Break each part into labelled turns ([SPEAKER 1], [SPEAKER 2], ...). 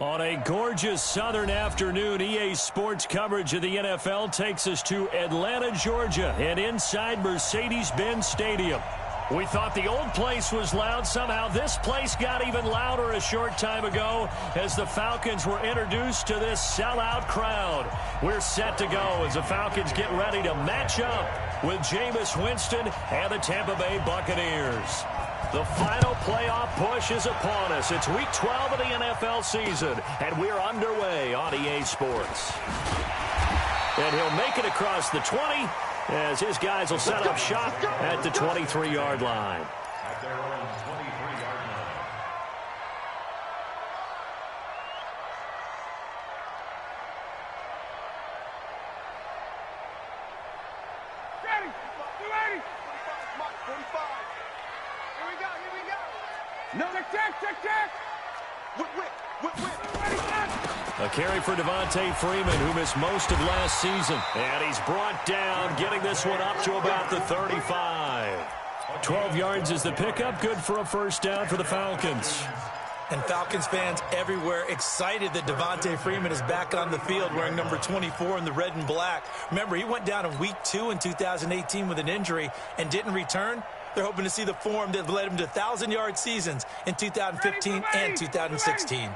[SPEAKER 1] On a gorgeous southern afternoon, EA Sports coverage of the NFL takes us to Atlanta, Georgia, and inside Mercedes-Benz Stadium. We thought the old place was loud. Somehow this place got even louder a short time ago as the Falcons were introduced to this sellout crowd. We're set to go as the Falcons get ready to match up with Jameis Winston and the Tampa Bay Buccaneers. The final playoff push is upon us. It's week 12 of the NFL season, and we're underway on EA Sports. And he'll make it across the 20 as his guys will set up shop at the 23-yard line.
[SPEAKER 2] At their own 23-yard line.
[SPEAKER 3] Ready? You ready? 45. Here we go. No, check.
[SPEAKER 1] A carry for Devontae Freeman, who missed most of last season. And he's brought down, getting this one up to about the 35. 12 yards is the pickup, good for a first down for the Falcons.
[SPEAKER 4] And Falcons fans everywhere excited that Devontae Freeman is back on the field wearing number 24 in the red and black. Remember, he went down in week 2 in 2018 with an injury and didn't return. They're hoping to see the form that led him to 1,000-yard seasons in 2015 and 2016.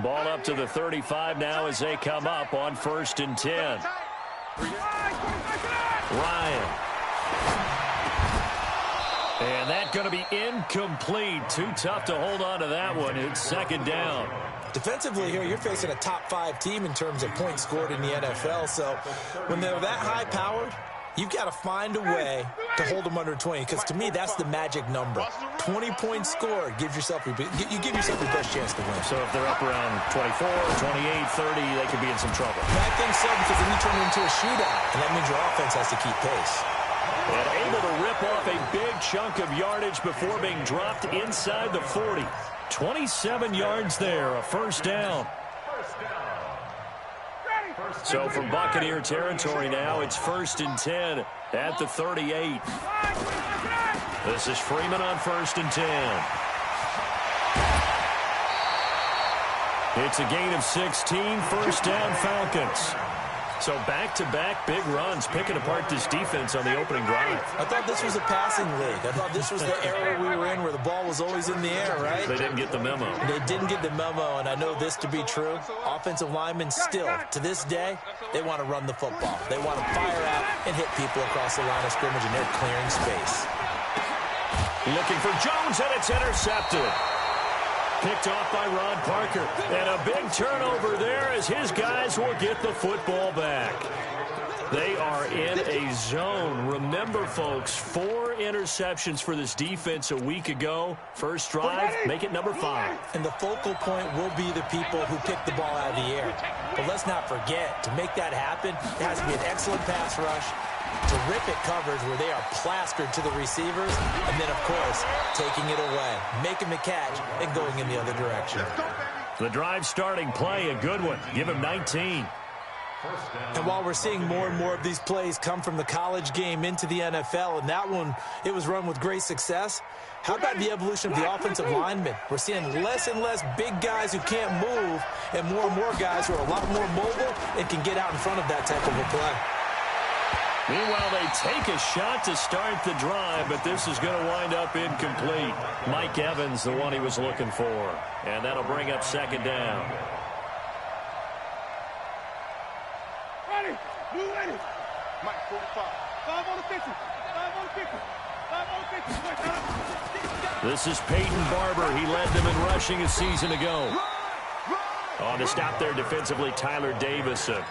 [SPEAKER 1] Ball up to the 35 now as they come up on 1st and 10. Ryan. And that's going to be incomplete. Too tough to hold on to that one. It's second down.
[SPEAKER 4] Defensively here, you're facing a top-5 team in terms of points scored in the NFL. So when they're that high-powered, you've got to find a way to hold them under 20, because to me, that's the magic number. 20 points scored gives yourself your best chance to win.
[SPEAKER 1] So if they're up around 24, 28, 30, they could be in some trouble.
[SPEAKER 4] I think so, because then you turn it into a shootout, and that means your offense has to keep pace.
[SPEAKER 1] And able to rip off a big chunk of yardage before being dropped inside the 40. 27 yards there, a first down. So from Buccaneer territory now, it's 1st and 10 at the 38. This is Freeman on 1st and 10. It's a gain of 16, first down Falcons. So back-to-back big runs, picking apart this defense on the opening drive.
[SPEAKER 4] I thought this was a passing league. I thought this was the era we were in where the ball was always in the air, right?
[SPEAKER 1] They didn't get the memo.
[SPEAKER 4] They didn't get the memo, and I know this to be true. Offensive linemen still, to this day, they want to run the football. They want to fire out and hit people across the line of scrimmage, and they're clearing space.
[SPEAKER 1] Looking for Jones, and it's intercepted. Picked off by Ron Parker. And a big turnover there as his guys will get the football back. They are in a zone. Remember, folks, 4 interceptions for this defense a week ago. First drive, make it number 5.
[SPEAKER 4] And the focal point will be the people who pick the ball out of the air. But let's not forget, to make that happen, it has to be an excellent pass rush, terrific coverage where they are plastered to the receivers, and then, of course, taking it away, making the catch, and going in the other direction.
[SPEAKER 1] The drive starting play, a good one. Give him 19.
[SPEAKER 4] And while we're seeing more and more of these plays come from the college game into the NFL, and that one, it was run with great success, how about the evolution of the offensive linemen? We're seeing less and less big guys who can't move, and more guys who are a lot more mobile and can get out in front of that type of a play.
[SPEAKER 1] Meanwhile, they take a shot to start the drive, but this is going to wind up incomplete. Mike Evans, the one he was looking for. And that'll bring up second down.
[SPEAKER 3] Ready? Blue ready. Mike, 45. 5 on the 50. 5 on the 50. 5 on the 50.
[SPEAKER 1] This is Peyton Barber. He led them in rushing a season ago. On the stop there defensively, Tyler Davison.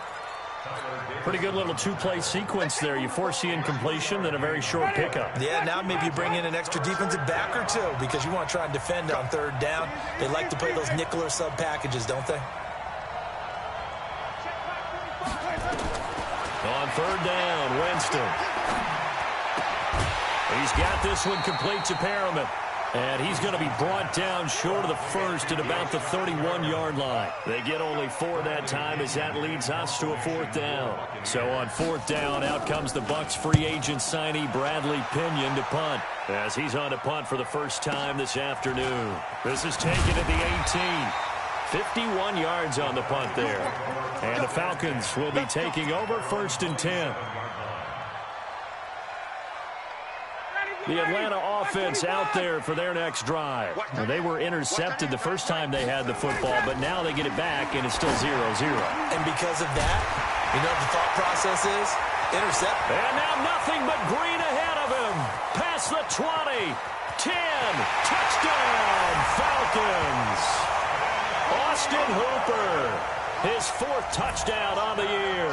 [SPEAKER 1] Pretty good little 2-play sequence there. You force the incompletion, then a very short pickup.
[SPEAKER 4] Yeah, now maybe you bring in an extra defensive back or 2 because you want to try and defend on 3rd down. They like to play those nickel or sub packages, don't they?
[SPEAKER 1] On 3rd down, Winston. He's got this one complete to Perriman. And he's going to be brought down short of the first at about the 31-yard line. They get only 4 that time as that leads us to a 4th down. So on 4th down, out comes the Bucs free agent signee Bradley Pinion to punt, as he's on to punt for the first time this afternoon. This is taken at the 18. 51 yards on the punt there. And the Falcons will be taking over 1st and 10. The Atlanta offense out there for their next drive. Well, they were intercepted the first time they had the football, but now they get it back, and it's still 0-0.
[SPEAKER 4] And because of that, you know what the thought process is? Intercept.
[SPEAKER 1] And now nothing but green ahead of him. Past the 20, 10, touchdown, Falcons. Austin Hooper, his 4th touchdown on the year,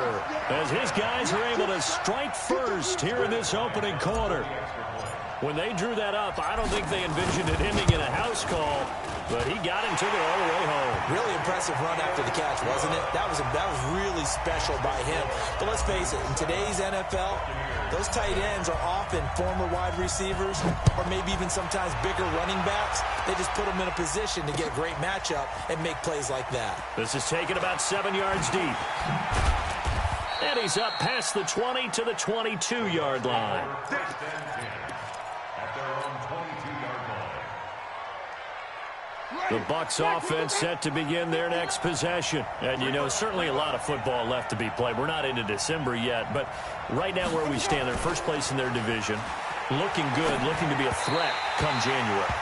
[SPEAKER 1] as his guys are able to strike first here in this opening quarter. When they drew that up, I don't think they envisioned it ending in a house call, but he got him, took it all the way home.
[SPEAKER 4] Really impressive run after the catch, wasn't it? That was really special by him. But let's face it, in today's NFL, those tight ends are often former wide receivers or maybe even sometimes bigger running backs. They just put them in a position to get a great matchup and make plays like that.
[SPEAKER 1] This is taken about 7 yards deep. And he's up past the 20 to the 22-yard line. The Bucs offense set to begin their next possession. And, you know, certainly a lot of football left to be played. We're not into December yet, but right now where we stand, they're first place in their division. Looking good, looking to be a threat come January.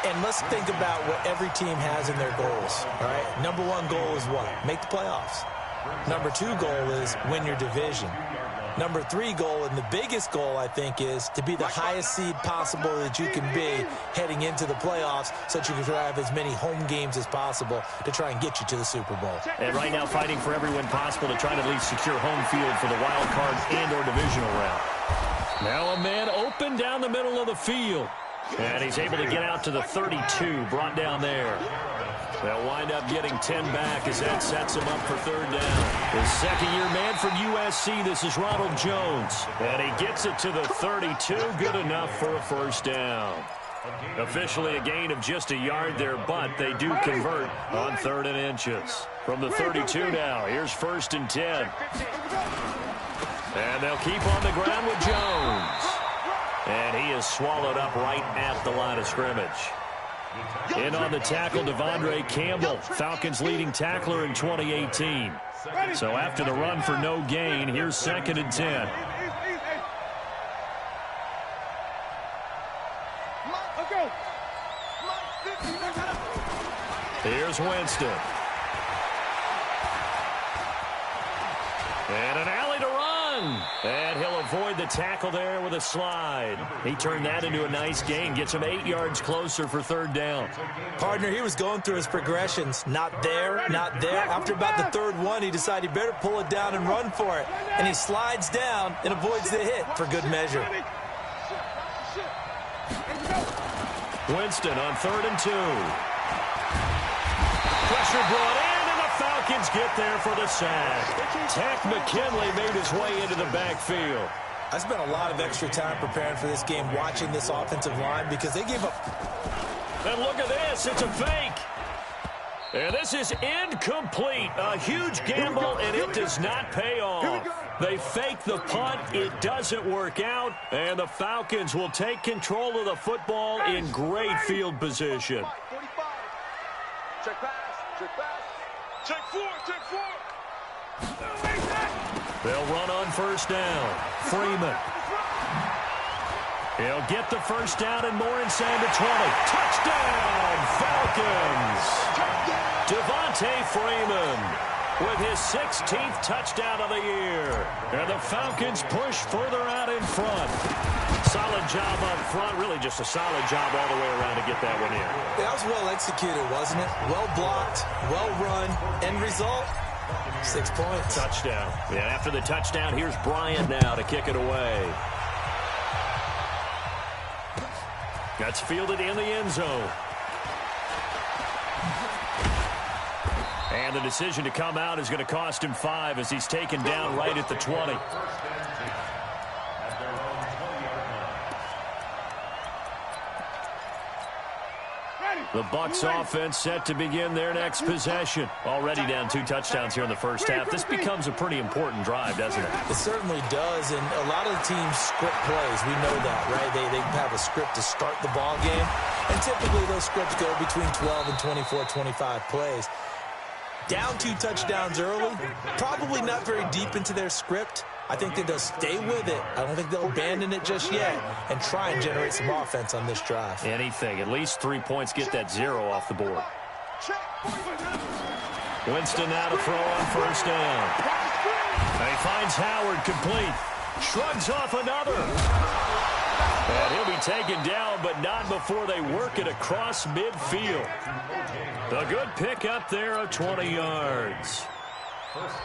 [SPEAKER 4] And let's think about what every team has in their goals, all right? Number 1 goal is what? Make the playoffs. Number 2 goal is win your division. Number 3 goal, and the biggest goal, I think, is to be the highest seed possible that you can be heading into the playoffs so that you can have as many home games as possible to try and get you to the Super Bowl.
[SPEAKER 1] And right now fighting for every win possible to try to at least secure home field for the wild card and or divisional round. Now a man open down the middle of the field. And he's able to get out to the 32, brought down there. They'll wind up getting 10 back as that sets him up for 3rd down. The second-year man from USC, this is Ronald Jones. And he gets it to the 32, good enough for a 1st down. Officially a gain of just a yard there, but they do convert on 3rd and inches. From the 32 now, here's 1st and 10. And they'll keep on the ground with Jones. And he is swallowed up right at the line of scrimmage. In on the tackle, Devondre Campbell, Falcons leading tackler in 2018. So after the run for no gain, here's 2nd and 10. Here's Winston. And an alley to run. And he'll avoid the tackle there with a slide. He turned that into a nice gain. Gets him 8 yards closer for 3rd down.
[SPEAKER 4] Partner, he was going through his progressions. Not there, not there. After about the 3rd one, he decided he better pull it down and run for it. And he slides down and avoids the hit for good measure.
[SPEAKER 1] Winston on 3rd and 2. Pressure brought in, and the Falcons get there for the sack. Tack McKinley made his way into the backfield.
[SPEAKER 4] I spent a lot of extra time preparing for this game, watching this offensive line, because they gave up.
[SPEAKER 1] And look at this. It's a fake. And this is incomplete. A huge gamble, and it does not pay off. They fake the punt. It doesn't work out. And the Falcons will take control of the football in great field position.
[SPEAKER 3] Check pass. Check pass. Check 4. Check 4.
[SPEAKER 1] They'll run on 1st down. Freeman. He'll get the 1st down and more inside the 20. Touchdown, Falcons. Devontae Freeman with his 16th touchdown of the year. And the Falcons push further out in front. Solid job up front. Really just a solid job all the way around to get that one in.
[SPEAKER 4] That was well executed, wasn't it? Well blocked, well run. End result, 6 points.
[SPEAKER 1] Touchdown. And after the touchdown, here's Bryant now to kick it away. That's fielded in the end zone. And the decision to come out is going to cost him 5 as he's taken down right at the 20. The Bucs offense set to begin their next possession. Already down 2 touchdowns here in the first half. This becomes a pretty important drive, doesn't it?
[SPEAKER 4] It certainly does, and a lot of the teams script plays. We know that, right? They have a script to start the ball game, and typically those scripts go between 12 and 24, 25 plays. Down 2 touchdowns early, probably not very deep into their script. I think that they'll stay with it. I don't think they'll abandon it just yet and try and generate some offense on this drive.
[SPEAKER 1] Anything. At least 3 points. Get that 0 off the board. Winston now to throw on first down. And he finds Howard complete. Shrugs off another. And he'll be taken down, but not before they work it across midfield. A good pick up there of 20 yards.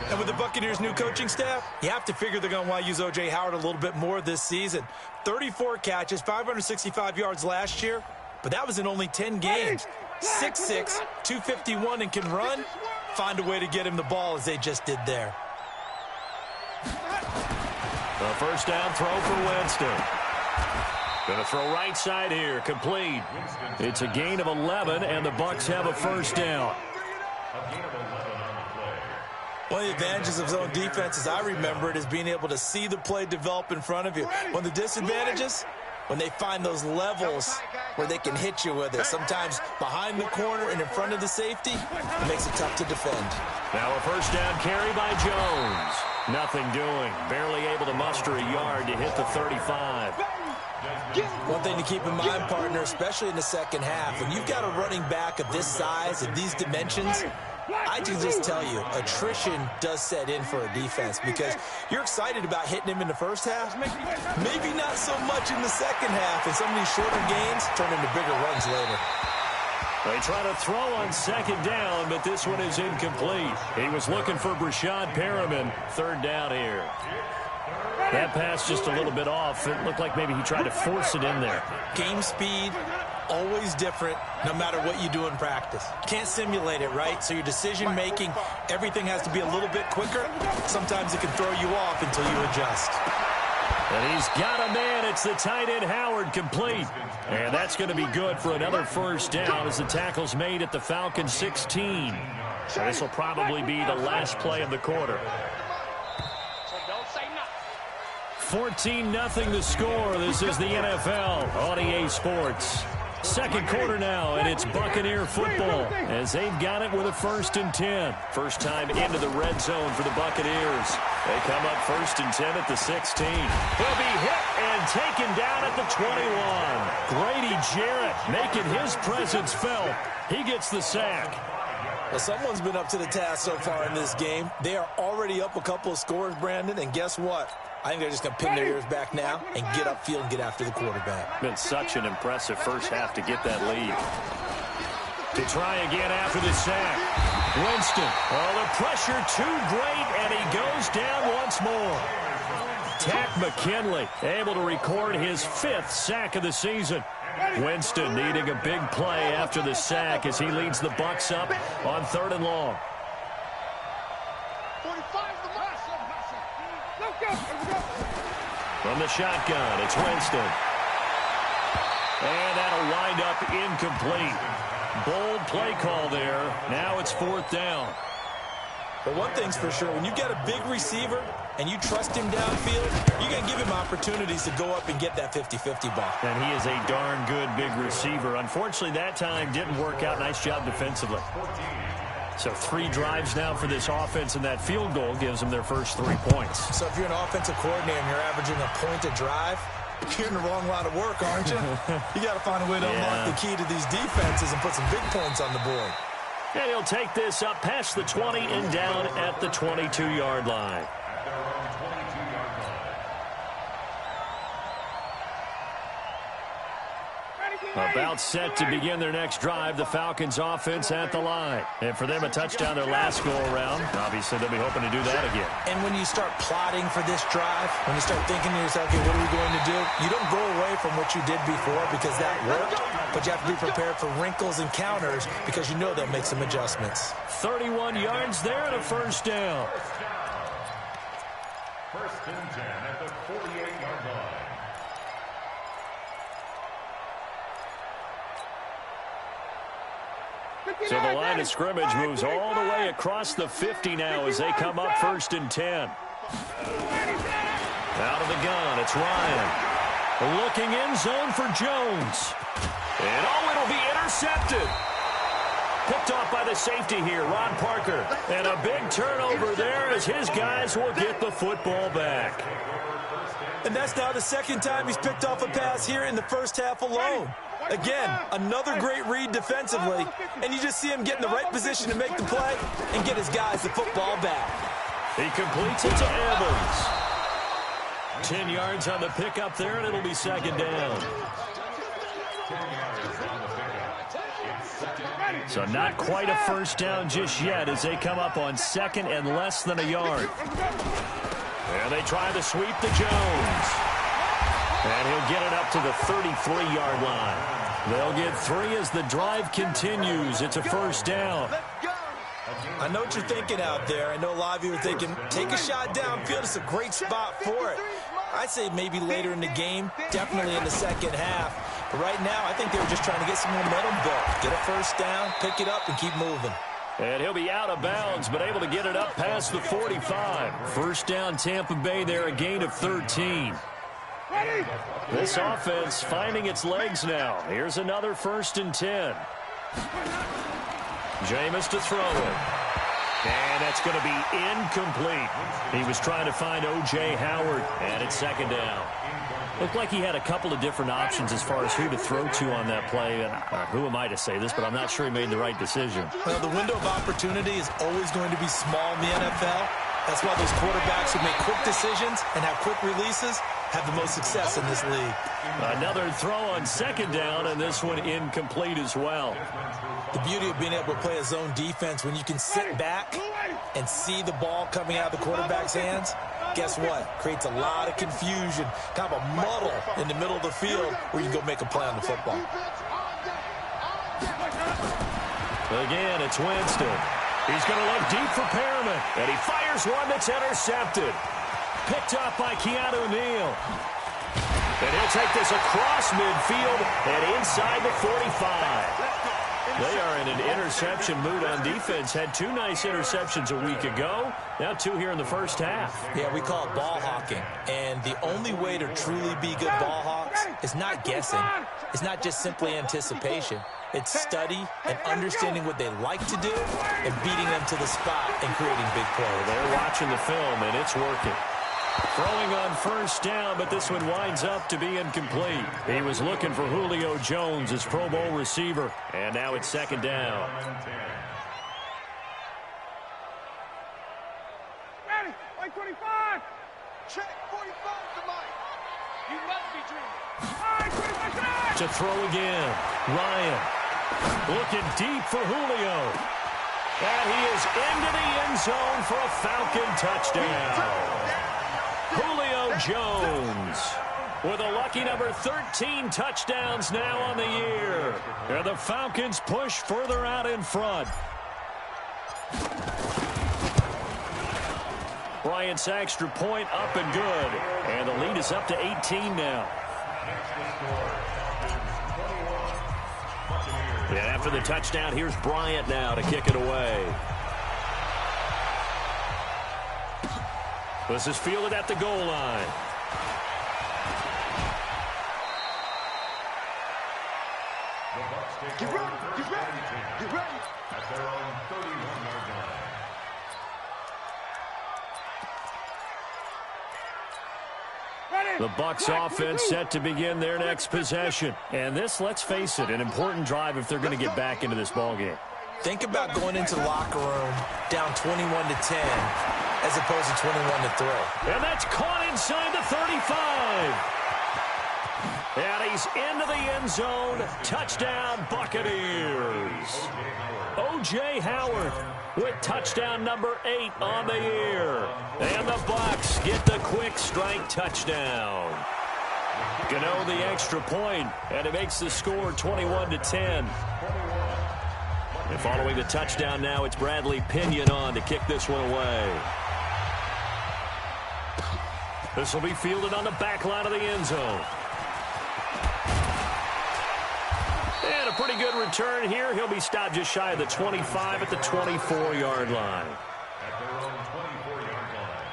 [SPEAKER 4] And with the Buccaneers' new coaching staff, you have to figure they're going to want to use O.J. Howard a little bit more this season. 34 catches, 565 yards last year, but that was in only 10 games. 6'6", 251, and can run. Find a way to get him the ball as they just did there.
[SPEAKER 1] The first down throw for Winston. Going to throw right side here, complete. It's a gain of 11, and the Bucs have a first down.
[SPEAKER 4] One of the advantages of zone defense, as I remember it, is being able to see the play develop in front of you. One of the disadvantages, when they find those levels where they can hit you with it. Sometimes behind the corner and in front of the safety, it makes it tough to defend.
[SPEAKER 1] Now a first down carry by Jones. Nothing doing. Barely able to muster a yard to hit the 35.
[SPEAKER 4] One thing to keep in mind, partner, especially in the second half, when you've got a running back of this size, of these dimensions, I can just tell you, attrition does set in for a defense because you're excited about hitting him in the first half. Maybe not so much in the second half, and some of these shorter gains turn into bigger runs later.
[SPEAKER 1] They try to throw on second down, but this one is incomplete. He was looking for Brashad Perriman. Third down here. That pass just a little bit off. It looked like maybe he tried to force it in there.
[SPEAKER 4] Game speed, always different, no matter what you do in practice. Can't simulate it, right? So your decision-making, everything has to be a little bit quicker. Sometimes it can throw you off until you adjust.
[SPEAKER 1] And he's got a man. It's the tight end Howard complete. And that's going to be good for another first down as the tackle's made at the Falcons 16. So this will probably be the last play of the quarter. 14-0 the score. This is the NFL on EA Sports. Second quarter now, and it's Buccaneer football as they've got it with a 1st and 10. First time into the red zone for the Buccaneers. They come up 1st and 10 at the 16. He'll be hit and taken down at the 21. Grady Jarrett making his presence felt. He gets the sack.
[SPEAKER 4] Well, someone's been up to the task so far in this game. They are already up a couple of scores, Brandon, and guess what? I think they're just going to pin their ears back now and get upfield and get after the quarterback.
[SPEAKER 1] Been such an impressive first half to get that lead. To try again after the sack. Winston. Oh, the pressure too great, and he goes down once more. Tack McKinley able to record his 5th sack of the season. Winston needing a big play after the sack as he leads the Bucs up on 3rd and long. From the shotgun, it's Winston. And that'll wind up incomplete. Bold play call there. Now it's 4th down.
[SPEAKER 4] But one thing's for sure, when you get a big receiver and you trust him downfield, you're going to give him opportunities to go up and get that 50-50 ball.
[SPEAKER 1] And he is a darn good big receiver. Unfortunately, that time didn't work out. Nice job defensively. So 3 drives now for this offense, and that field goal gives them their first 3 points.
[SPEAKER 4] So if you're an offensive coordinator and you're averaging a point a drive, you're in the wrong line of work, aren't you? You got to find a way to unlock the key to these defenses and put some big points on the board.
[SPEAKER 1] And he'll take this up past the 20 and down at the 22-yard line. About set to begin their next drive, the Falcons offense at the line. And for them, a touchdown their last go-around. Obviously, they'll be hoping to do that again.
[SPEAKER 4] And when you start plotting for this drive, when you start thinking to yourself, okay, what are we going to do? You don't go away from what you did before because that worked, but you have to be prepared for wrinkles and counters because you know they'll make some adjustments.
[SPEAKER 1] 31 yards there and a first down.
[SPEAKER 2] 1st and 10 at the 48-yard line.
[SPEAKER 1] So the line of scrimmage moves all the way across the 50 now as they come up 1st and 10. Out of the gun, it's Ryan. Looking in zone for Jones. And it'll be intercepted. Picked off by the safety here, Ron Parker. And a big turnover there as his guys will get the football back.
[SPEAKER 4] And that's now the second time he's picked off a pass here in the first half alone. Again, another great read defensively, and you just see him get in the right position to make the play and get his guys the football back.
[SPEAKER 1] He completes it to Evans. 10 yards on the pickup there, and it'll be second down. So not quite a first down just yet as they come up on second and less than a yard. And they try the sweep to Jones. And he'll get it up to the 33-yard line. They'll get 3 as the drive continues. It's a first down.
[SPEAKER 4] I know what you're thinking out there. I know a lot of you are thinking, take a shot downfield. It's a great spot for it. I'd say maybe later in the game, definitely in the second half. But right now, I think they were just trying to get some momentum built. Get a first down, pick it up, and keep moving.
[SPEAKER 1] And he'll be out of bounds, but able to get it up past the 45. First down, Tampa Bay there, a gain of 13. This offense finding its legs now. Here's another 1st and 10. Jameis to throw it. And that's going to be incomplete. He was trying to find O.J. Howard, and it's second down. Looked like he had a couple of different options as far as who to throw to on that play. And who am I to say this, but I'm not sure he made the right decision.
[SPEAKER 4] Well, the window of opportunity is always going to be small in the NFL. That's why those quarterbacks who make quick decisions and have quick releases have the most success in this league.
[SPEAKER 1] Another throw on second down, and this one incomplete as well.
[SPEAKER 4] The beauty of being able to play a zone defense when you can sit back and see the ball coming out of the quarterback's hands, guess what? Creates a lot of confusion, kind of a muddle in the middle of the field where you can go make a play on the football.
[SPEAKER 1] Again, it's Winston. He's going to look deep for Perriman, and he fires one that's intercepted. Picked up by Keanu Neal. And he'll take this across midfield and inside the 45. They are in an interception mood on defense. Had 2 nice interceptions a week ago. Now 2 here in the first half.
[SPEAKER 4] Yeah, we call it ball hawking. And the only way to truly be good ball hawks is not guessing. It's not just simply anticipation. It's study and understanding what they like to do and beating them to the spot and creating big plays.
[SPEAKER 1] They're watching the film, and it's working. Throwing on first down, but this one winds up to be incomplete. He was looking for Julio Jones, his Pro Bowl receiver. And now it's second down.
[SPEAKER 3] Ready, like 25. Check 45 to Mike. You must be dreaming. All right, 25.
[SPEAKER 1] To throw again. Ryan looking deep for Julio. And he is into the end zone for a Falcon touchdown. Julio Jones with a lucky number 13 touchdowns now on the year. And the Falcons push further out in front. Bryant's extra point up and good. And the lead is up to 18 now. And after the touchdown, here's Bryant now to kick it away. This is fielded at the goal line.
[SPEAKER 3] Get ready, get ready, get ready.
[SPEAKER 2] At their own 31-yard line.
[SPEAKER 1] The Bucs offense set to begin their next possession. And this, let's face it, an important drive if they're going to get back into this ballgame.
[SPEAKER 4] Think about going into the locker room down 21-10 as opposed to 21-3.
[SPEAKER 1] And that's caught inside the 35. And he's into the end zone. Touchdown, Buccaneers. O.J. Howard with touchdown number 8 on the year. And the Bucs get the quick strike touchdown. Gano the extra point, and it makes the score 21-10. And following the touchdown now, it's Bradley Pinion on to kick this one away. This will be fielded on the back line of the end zone. And a pretty good return here. He'll be stopped just shy of the 25 at the 24-yard line.
[SPEAKER 2] At their own 24-yard line.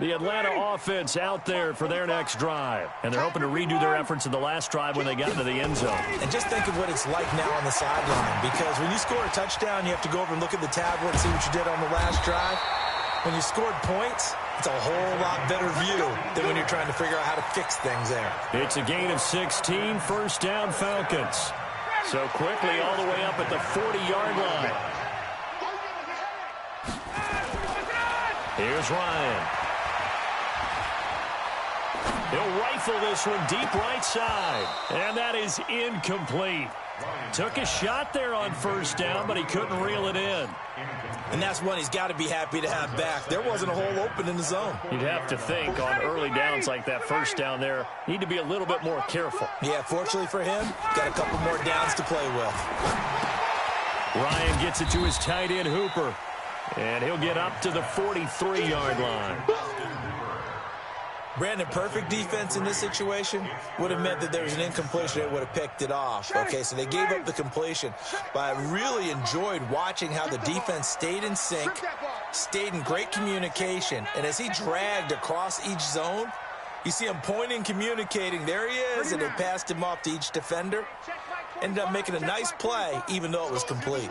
[SPEAKER 1] The Atlanta offense out there for their next drive. And they're hoping to redo their efforts in the last drive when they got into the end zone.
[SPEAKER 4] And just think of what it's like now on the sideline. Because when you score a touchdown, you have to go over and look at the tablet and see what you did on the last drive. When you scored points, it's a whole lot better view than when you're trying to figure out how to fix things there.
[SPEAKER 1] It's a gain of 16, first down Falcons. So quickly all the way up at the 40-yard line. Here's Ryan. He'll rifle this one deep right side. And that is incomplete. Took a shot there on first down, but he couldn't reel it in.
[SPEAKER 4] And that's one he's got to be happy to have back. There wasn't a hole open in the zone.
[SPEAKER 1] You'd have to think on early downs like that first down there, need to be a little bit more careful.
[SPEAKER 4] Yeah, fortunately for him, got a couple more downs to play with.
[SPEAKER 1] Ryan gets it to his tight end, Hooper. And he'll get up to the 43-yard line.
[SPEAKER 4] Brandon, perfect defense in this situation would have meant that there was an incompletion. They would have picked it off. Okay, so they gave up the completion. But I really enjoyed watching how the defense stayed in sync, stayed in great communication. And as he dragged across each zone, you see him pointing, communicating. There he is, and they passed him off to each defender. Ended up making a nice play, even though it was complete.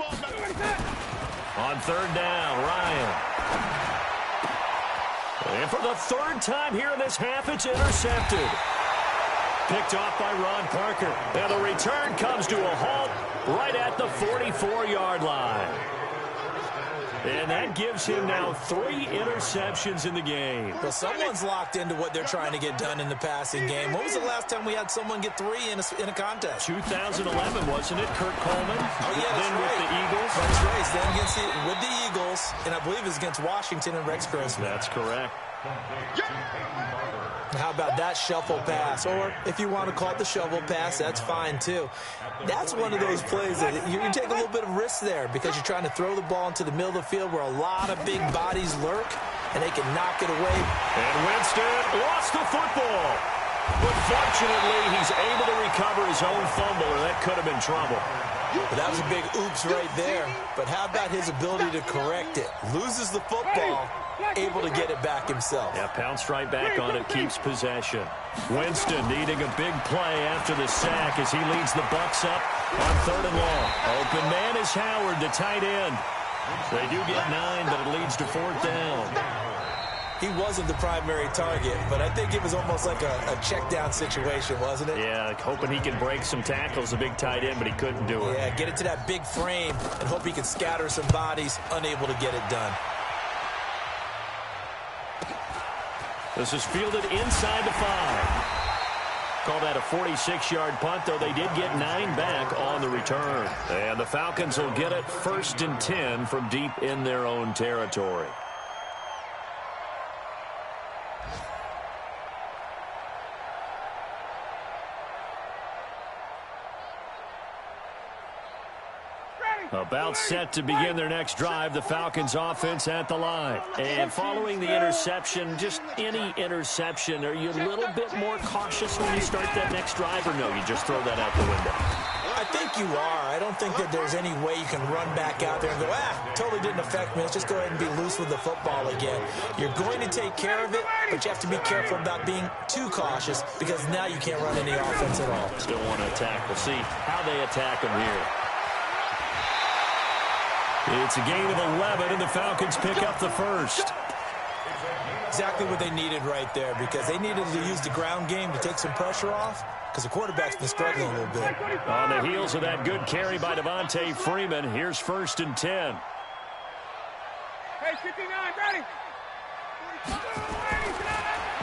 [SPEAKER 1] On third down, Ryan. And for the third time here in this half, it's intercepted. Picked off by Ron Parker. And the return comes to a halt right at the 44-yard line. And that gives him now 3 interceptions in the game.
[SPEAKER 4] Well, someone's locked into what they're trying to get done in the passing game. When was the last time we had someone get 3 in a contest?
[SPEAKER 1] 2011, wasn't it? Kurt Coleman.
[SPEAKER 4] Oh, yeah,
[SPEAKER 1] then
[SPEAKER 4] right.
[SPEAKER 1] with the Eagles.
[SPEAKER 4] That's right. Then with the Eagles, and I believe it was against Washington and Rex Grossman.
[SPEAKER 1] That's correct.
[SPEAKER 4] How about that shuffle pass? Or if you want to call it the shovel pass, that's fine too. That's one of those plays that you take a little bit of risk there because you're trying to throw the ball into the middle of the field where a lot of big bodies lurk, and they can knock it away.
[SPEAKER 1] And Winston lost the football. But fortunately, he's able to recover his own fumble, or that could have been trouble.
[SPEAKER 4] But that was a big oops right there. But how about his ability to correct it? Loses the football, able to get it back himself.
[SPEAKER 1] Yeah, pounced right back on it, keeps possession. Winston needing a big play after the sack as he leads the Bucs up on third and long. Open man is Howard, the tight end. They do get 9, but it leads to fourth down.
[SPEAKER 4] He wasn't the primary target, but I think it was almost like a check down situation, wasn't it?
[SPEAKER 1] Yeah, hoping he can break some tackles, a big tight end, but he couldn't do it.
[SPEAKER 4] Yeah, get it to that big frame and hope he can scatter some bodies, unable to get it done.
[SPEAKER 1] This is fielded inside the 5. Call that a 46-yard punt, though they did get 9 back on the return. And the Falcons will get it 1st and 10 from deep in their own territory. About set to begin their next drive, the Falcons offense at the line. And following the interception, just any interception, are you a little bit more cautious when you start that next drive, or no, you just throw that out the window?
[SPEAKER 4] I think you are. I don't think that there's any way you can run back out there and go, totally didn't affect me. Let's just go ahead and be loose with the football again. You're going to take care of it, but you have to be careful about being too cautious because now you can't run any offense at all.
[SPEAKER 1] Still want to attack. We'll see how they attack them here. It's a gain of 11, and the Falcons pick up the first.
[SPEAKER 4] Exactly what they needed right there because they needed to use the ground game to take some pressure off because the quarterback's been struggling a little bit.
[SPEAKER 1] On the heels of that good carry by Devontae Freeman, here's 1st and 10.
[SPEAKER 3] Hey, 59, ready.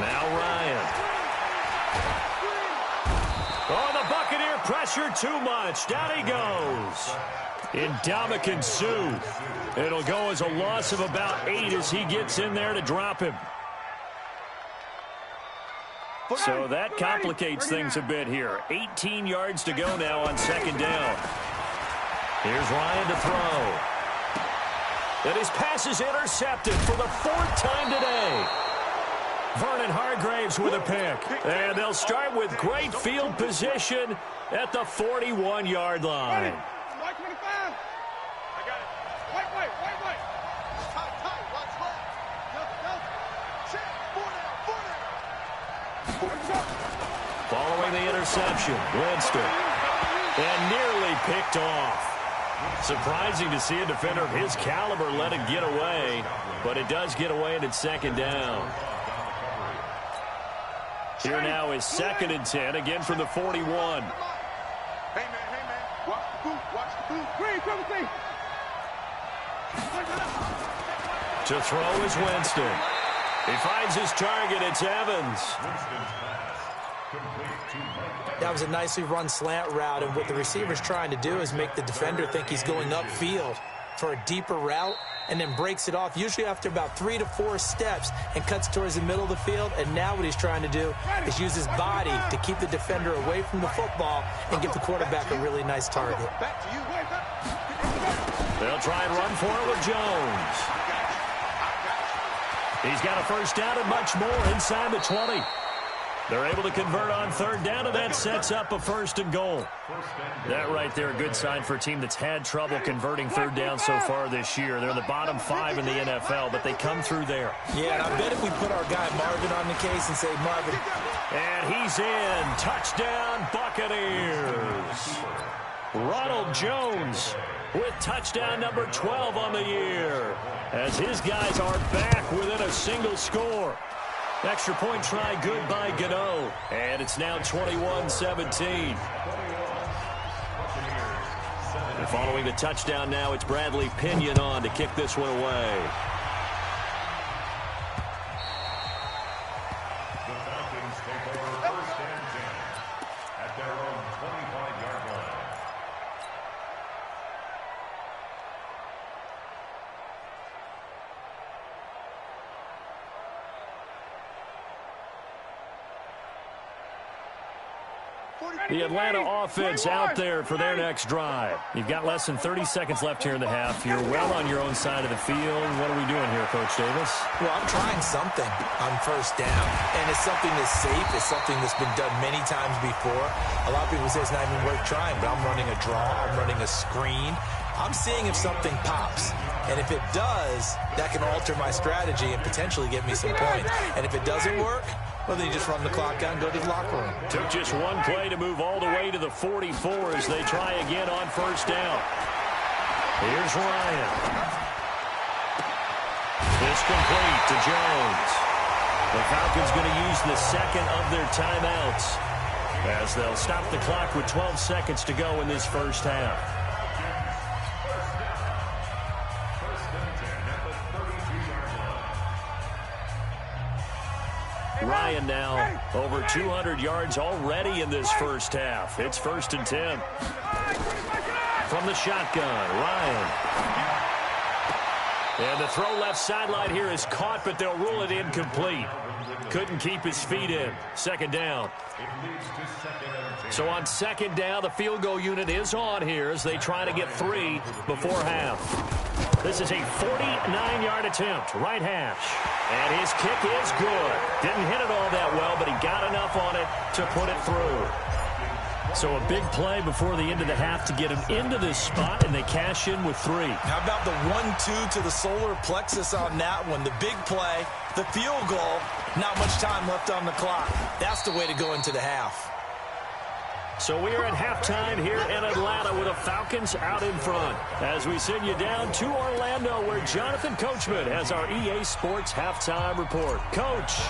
[SPEAKER 1] Now Ryan. Oh, the Buccaneer pressure too much. Down he goes. Ndamukong Suh. It'll go as a loss of about 8 as he gets in there to drop him. So that complicates things a bit here. 18 yards to go now on 2nd down. Here's Ryan to throw. And his pass is intercepted for the 4th time today. Vernon Hargraves with a pick. And they'll start with great field position at the 41-yard line.
[SPEAKER 3] White 25. I got it. White. Tight. Watch left. Go.
[SPEAKER 1] Following the interception, Winston. And nearly picked off. Surprising to see a defender of his caliber let it get away, but it does get away and it's second down. Here now is 2nd and 10, again from the 41.
[SPEAKER 3] Hey, man, watch the boot, watch the boot. Green, come see.
[SPEAKER 1] To throw is Winston. He finds his target, it's Evans.
[SPEAKER 4] That was a nicely run slant route, and what the receiver's trying to do is make the defender think he's going upfield for a deeper route, and then breaks it off, usually after about 3 to 4 steps, and cuts towards the middle of the field. And now what he's trying to do is use his body to keep the defender away from the football and give the quarterback a really nice target.
[SPEAKER 1] They'll try and run for it with Jones. He's got a first down and much more inside the 20. They're able to convert on 3rd down, and that sets up a 1st and goal. That right there, a good sign for a team that's had trouble converting 3rd down so far this year. They're in the bottom 5 in the NFL, but they come through there.
[SPEAKER 4] Yeah, and I bet if we put our guy Marvin on the case and say, Marvin.
[SPEAKER 1] And he's in. Touchdown, Buccaneers. Ronald Jones with touchdown number 12 on the year, as his guys are back within a single score. Extra point try good by Gano, and it's now 21-17. And following the touchdown now, it's Bradley Pinion on to kick this one away.
[SPEAKER 2] The Falcons take over 1st and 10 at their own 25-yard line.
[SPEAKER 1] The Atlanta offense out there for their next drive. You've got less than 30 seconds left here in the half. You're well on your own side of the field. What are we doing here, Coach Davis?
[SPEAKER 4] Well, I'm trying something on 1st down, and it's something that's safe. It's something that's been done many times before. A lot of people say it's not even worth trying, but I'm running a draw. I'm running a screen. I'm seeing if something pops. And if it does, that can alter my strategy and potentially get me some points. And if it doesn't work, well, then you just run the clock out and go to the locker room.
[SPEAKER 1] Took just one play to move all the way to the 44 as they try again on 1st down. Here's Ryan. It's complete to Jones. The Falcons going to use the 2nd of their timeouts as they'll stop the clock with 12 seconds to go in this 1st half. Ryan now over 200 yards already in this 1st half. It's 1st and 10. From the shotgun, Ryan. And the throw left sideline here is caught, but they'll rule it incomplete. Couldn't keep his feet in. 2nd down. So on 2nd down, the field goal unit is on here as they try to get 3 before half. This is a 49-yard attempt, right hash. And his kick is good. Didn't hit it all that well, but he got enough on it to put it through. So a big play before the end of the half to get him into this spot, and they cash in with 3.
[SPEAKER 4] How about the 1-2 to the solar plexus on that one? The big play, the field goal, not much time left on the clock. That's the way to go into the half.
[SPEAKER 1] So we are at halftime here in Atlanta with the Falcons out in front as we send you down to Orlando where Jonathan Coachman has our EA Sports halftime report. Coach,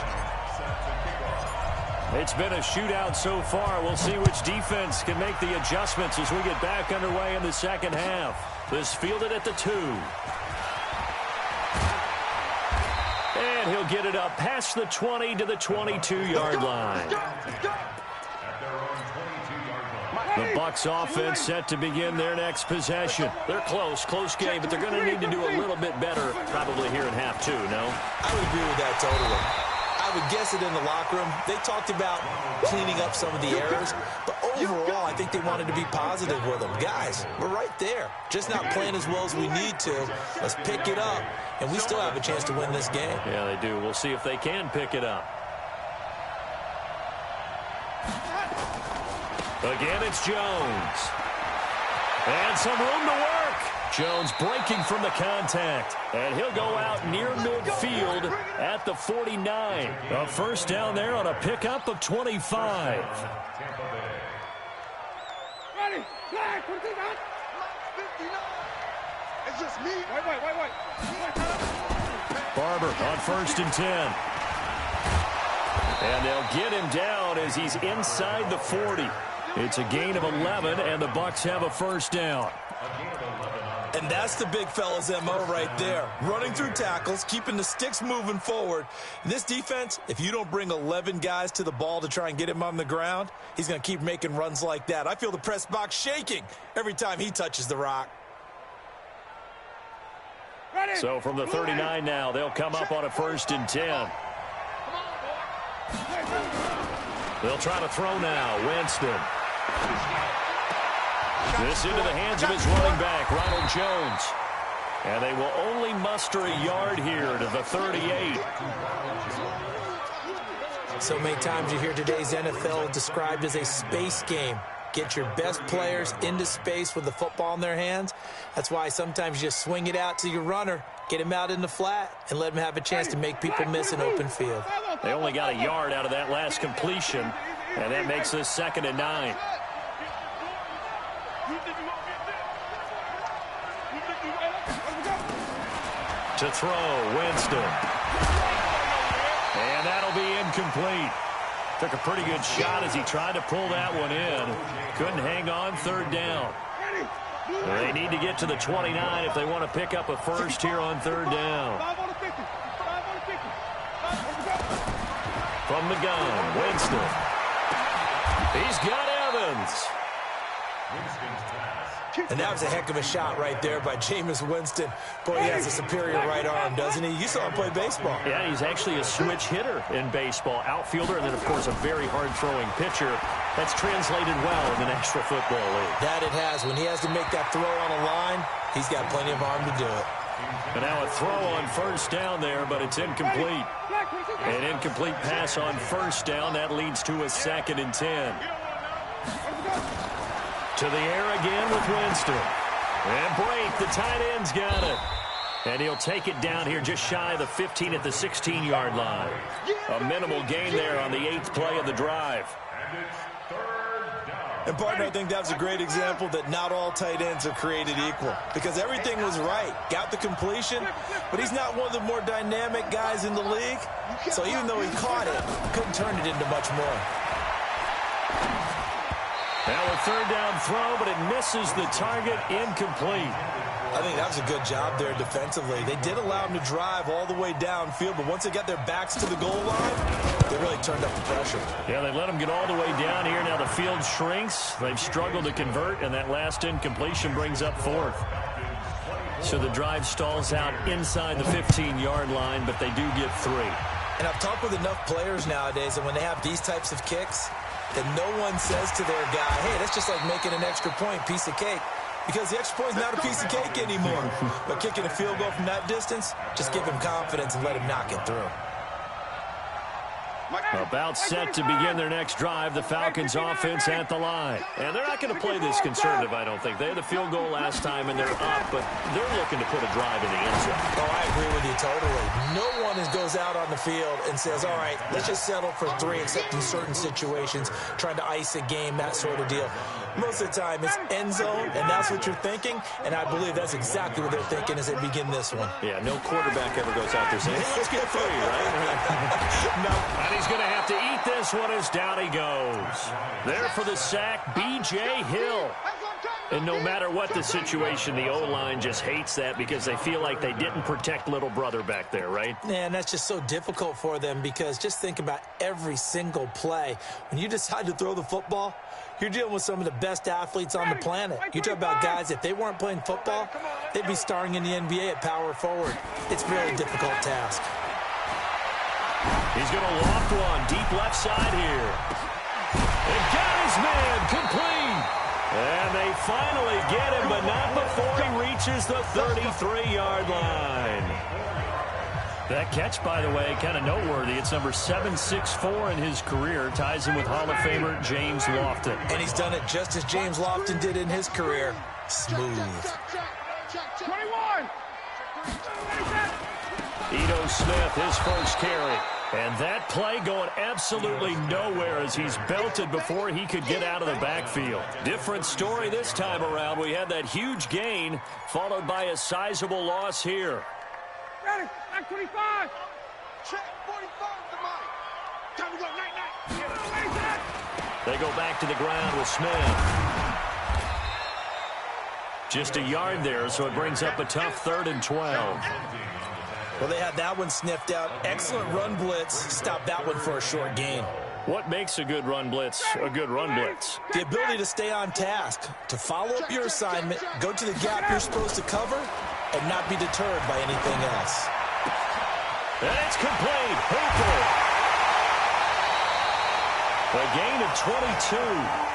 [SPEAKER 1] it's been a shootout so far. We'll see which defense can make the adjustments as we get back underway in the 2nd half. This fielded at the 2. And he'll get it up past the 20 to the 22-yard line. The Bucs offense set to begin their next possession. They're close game, but they're going to need to do a little bit better probably here in half 2, no?
[SPEAKER 4] I would agree with that totally. I would guess it in the locker room. They talked about cleaning up some of the errors, but overall, I think they wanted to be positive with them. Guys, we're right there. Just not playing as well as we need to. Let's pick it up, and we still have a chance to win this game.
[SPEAKER 1] Yeah, they do. We'll see if they can pick it up. Again, it's Jones. And some room to work. Jones breaking from the contact, and he'll go out near midfield at the 49. A first down there on a pickup of 25.
[SPEAKER 3] Ready, flag, put it on. 59. It's just me. Wait.
[SPEAKER 1] Barber on 1st and 10. And they'll get him down as he's inside the 40. It's a gain of 11, and the Bucs have a first down.
[SPEAKER 4] And that's the big fella's MO right there. Running through tackles, keeping the sticks moving forward. In this defense, if you don't bring 11 guys to the ball to try and get him on the ground, he's going to keep making runs like that. I feel the press box shaking every time he touches the rock.
[SPEAKER 1] So from the 39 now, they'll come up on a 1st and 10. They'll try to throw now. Winston. This into the hands of his running back, Ronald Jones. And they will only muster a yard here to the 38.
[SPEAKER 4] So many times you hear today's NFL described as a space game. Get your best players into space with the football in their hands. That's why sometimes you just swing it out to your runner, get him out in the flat, and let him have a chance to make people miss an open field.
[SPEAKER 1] They only got a yard out of that last completion, and that makes this 2nd and 9. To throw, Winston. And that'll be incomplete. Took a pretty good shot as he tried to pull that one in. Couldn't hang on, 3rd down. They need to get to the 29 if they want to pick up a first here on 3rd down. From the gun, Winston. He's got Evans.
[SPEAKER 4] And that was a heck of a shot right there by Jameis Winston. Boy, he has a superior right arm, doesn't he? You saw him play baseball.
[SPEAKER 1] Yeah, he's actually a switch hitter in baseball. Outfielder, and then, of course, a very hard-throwing pitcher. That's translated well in the National Football League.
[SPEAKER 4] That it has. When he has to make that throw on a line, he's got plenty of arm to do it.
[SPEAKER 1] And now a throw on 1st down there, but it's incomplete. An incomplete pass on 1st down. That leads to a 2nd and 10. To the air again with Winston. And break, the tight end's got it. And he'll take it down here just shy of the 15 at the 16-yard line. A minimal gain there on the 8th play of the drive.
[SPEAKER 4] And, partner, I think that was a great example that not all tight ends are created equal. Because everything was right. Got the completion, but he's not one of the more dynamic guys in the league. So even though he caught it, couldn't turn it into much more.
[SPEAKER 1] Now a 3rd down throw, but it misses the target, incomplete.
[SPEAKER 4] I think that was a good job there defensively. They did allow him to drive all the way downfield, but once they got their backs to the goal line, they really turned up the pressure.
[SPEAKER 1] Yeah, they let him get all the way down here. Now the field shrinks. They've struggled to convert, and that last incompletion brings up 4th. So the drive stalls out inside the 15-yard line, but they do get 3.
[SPEAKER 4] And I've talked with enough players nowadays, and when they have these types of kicks, that no one says to their guy, hey, that's just like making an extra point, piece of cake. Because the extra point's not a piece of cake anymore. But kicking a field goal from that distance, just give him confidence and let him knock it through.
[SPEAKER 1] About set to begin their next drive, the Falcons offense at the line. And they're not going to play this conservative, I don't think. They had the field goal last time, and they're up, but they're looking to put a drive in the end zone.
[SPEAKER 4] Oh, I agree with you totally. No one goes out on the field and says, all right, let's just settle for 3, except in certain situations, trying to ice a game, that sort of deal. Most of the time, it's end zone, and that's what you're thinking, and I believe that's exactly what they're thinking as they begin this one.
[SPEAKER 1] Yeah, no quarterback ever goes out there saying, hey, let's get 3, right?
[SPEAKER 4] No.
[SPEAKER 1] And he's going to have to eat this one as down he goes. There for the sack, B.J. Hill. And no matter what the situation, the O-line just hates that because they feel like they didn't protect little brother back there, right?
[SPEAKER 4] Man, that's just so difficult for them because just think about every single play. When you decide to throw the football, you're dealing with some of the best athletes on the planet. You talk about guys, if they weren't playing football, they'd be starring in the NBA at power forward. It's a very difficult task.
[SPEAKER 1] He's going to loft one deep left side here. And got his man complete. And they finally get him, but not before he reaches the 33-yard line. That catch, by the way, kind of noteworthy. It's number 764 in his career. Ties him with Hall of Famer James Lofton.
[SPEAKER 4] And he's done it just as James Lofton did in his career. Smooth.
[SPEAKER 1] Ito Smith, his first carry. And that play going absolutely nowhere as he's belted before he could get out of the backfield. Different story this time around. We had that huge gain followed by a sizable loss here.
[SPEAKER 3] Ready, back 25. Check 45 to Mike. Time to go, night.
[SPEAKER 1] They go back to the ground with Smith. Just a yard there, so it brings up a tough 3rd and 12.
[SPEAKER 4] Well, they had that one sniffed out. Excellent run blitz. Stop that one for a short gain.
[SPEAKER 1] What makes a good run blitz a good run blitz?
[SPEAKER 4] The ability to stay on task, to follow up your assignment, go to the gap you're supposed to cover, and not be deterred by anything else.
[SPEAKER 1] And it's complete. Hooper. A gain of 22.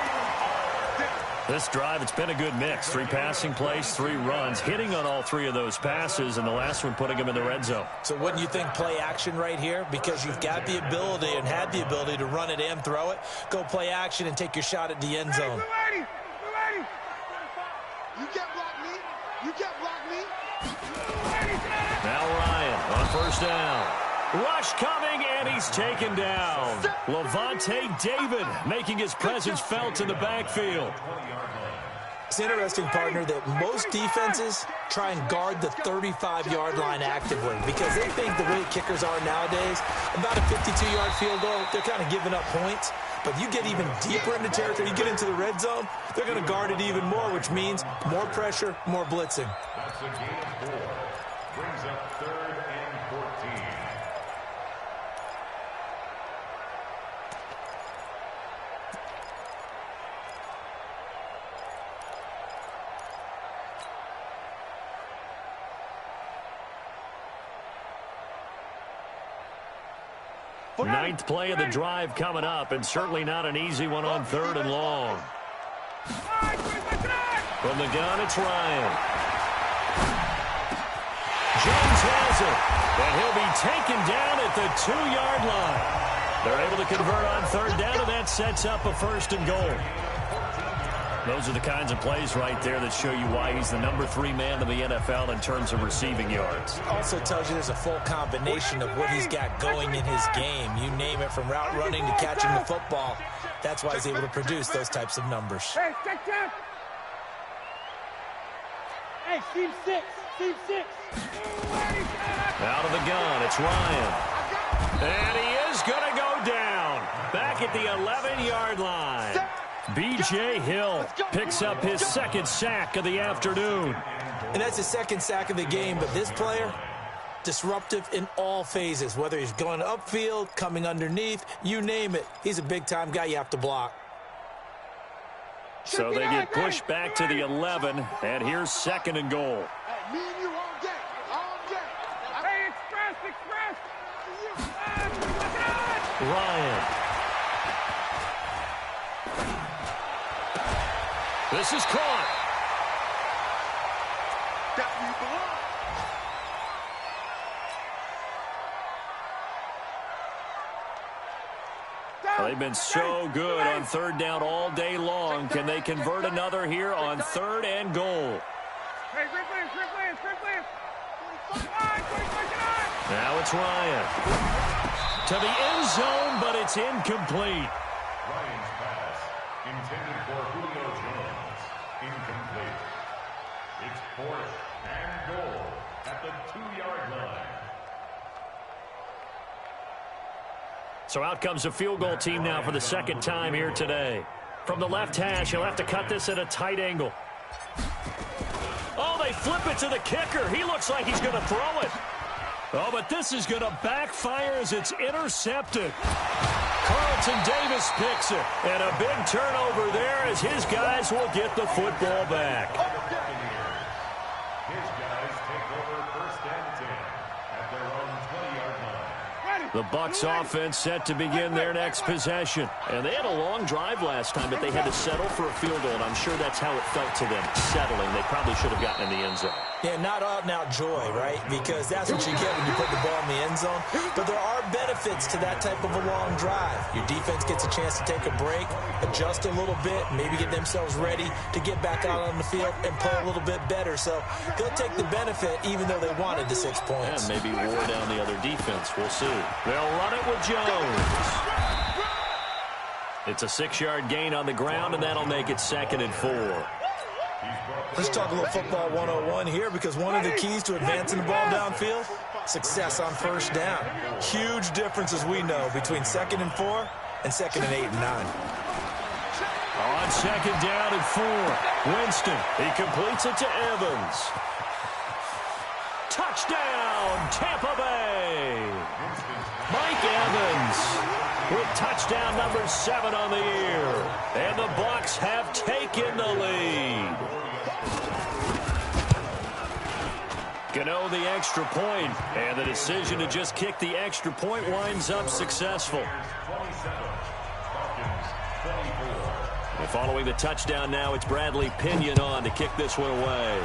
[SPEAKER 1] This drive, it's been a good mix. 3 passing plays, 3 runs, hitting on all 3 of those passes, and the last one putting him in the red zone.
[SPEAKER 4] So wouldn't you think play action right here? Because you've got the ability and had the ability to run it and throw it. Go play action and take your shot at the end zone.
[SPEAKER 3] Ready. You can't block me. You can't block me.
[SPEAKER 1] Now Ryan on first down. Rush coming, and he's taken down. Levante David making his presence felt in the backfield.
[SPEAKER 4] It's interesting, partner, that most defenses try and guard the 35-yard line actively because they think the way kickers are nowadays, about a 52-yard field goal, they're kind of giving up points. But you get even deeper into territory, you get into the red zone, they're going to guard it even more, which means more pressure, more blitzing.
[SPEAKER 2] That's a gain of 4. Brings up 3rd and 14.
[SPEAKER 1] Ninth play of the drive coming up, and certainly not an easy one on 3rd and long. From the gun, it's Ryan. Jones has it, and he'll be taken down at the 2-yard line. They're able to convert on 3rd down, and that sets up a 1st and goal. Those are the kinds of plays right there that show you why he's the number 3 man in the NFL in terms of receiving yards.
[SPEAKER 4] Also tells you there's a full combination of what he's got going in his game. You name it, from route running to catching the football. That's why he's able to produce those types of numbers.
[SPEAKER 3] Hey, check. Hey, team 6.
[SPEAKER 1] Out of the gun, it's Ryan. And he is going to go down. Back at the 11-yard line. B.J. Hill picks up his 2nd sack of the afternoon.
[SPEAKER 4] And that's his 2nd sack of the game, but this player, disruptive in all phases, whether he's going upfield, coming underneath, you name it. He's a big-time guy you have to block.
[SPEAKER 1] So they get pushed back to the 11, and here's 2nd and goal.
[SPEAKER 3] Me and you all day. Hey, express.
[SPEAKER 1] Ryan. This is caught.
[SPEAKER 3] That's where you belong.
[SPEAKER 1] They've been so good on 3rd down all day long. Can they convert another here on 3rd and goal?
[SPEAKER 3] Hey, great plans.
[SPEAKER 1] Now it's Ryan. To the end zone, but it's incomplete.
[SPEAKER 2] Ryan's pass intended for Julio Jones. Incomplete. It's 4th and goal at the 2-yard line.
[SPEAKER 1] So out comes a field goal team now for the 2nd time here today. From the left hash, he'll have to cut this at a tight angle. Oh, they flip it to the kicker. He looks like he's going to throw it. Oh, but this is going to backfire as it's intercepted. Carlton Davis picks it. And a big turnover there as his guys will get the football back.
[SPEAKER 2] His guys take over 1st and 10 at their own 20-yard line.
[SPEAKER 1] The Bucs offense set to begin their next possession. And they had a long drive last time, but they had to settle for a field goal, and I'm sure that's how it felt to them, settling. They probably should have gotten in the end zone.
[SPEAKER 4] Yeah, not out-and-out joy, right? Because that's what you get when you put the ball in the end zone. But there are benefits to that type of a long drive. Your defense gets a chance to take a break, adjust a little bit, maybe get themselves ready to get back out on the field and play a little bit better. So they'll take the benefit even though they wanted the 6 points.
[SPEAKER 1] And maybe wore down the other defense. We'll see. They'll run it with Jones. It's a 6-yard gain on the ground, and that'll make it 2nd and 4.
[SPEAKER 4] Let's talk a little football 101 here, because one of the keys to advancing the ball downfield, success on first down. Huge difference, as we know, between 2nd and 4 and 2nd and 8 and 9.
[SPEAKER 1] On 2nd down and 4, Winston. He completes it to Evans. Touchdown, Tampa Bay. Mike Evans with touchdown number 7 on the year. And the Bucs have taken the lead. Gano the extra point, and the decision to just kick the extra point winds up successful. And following the touchdown now, it's Bradley Pinion on to kick this one away.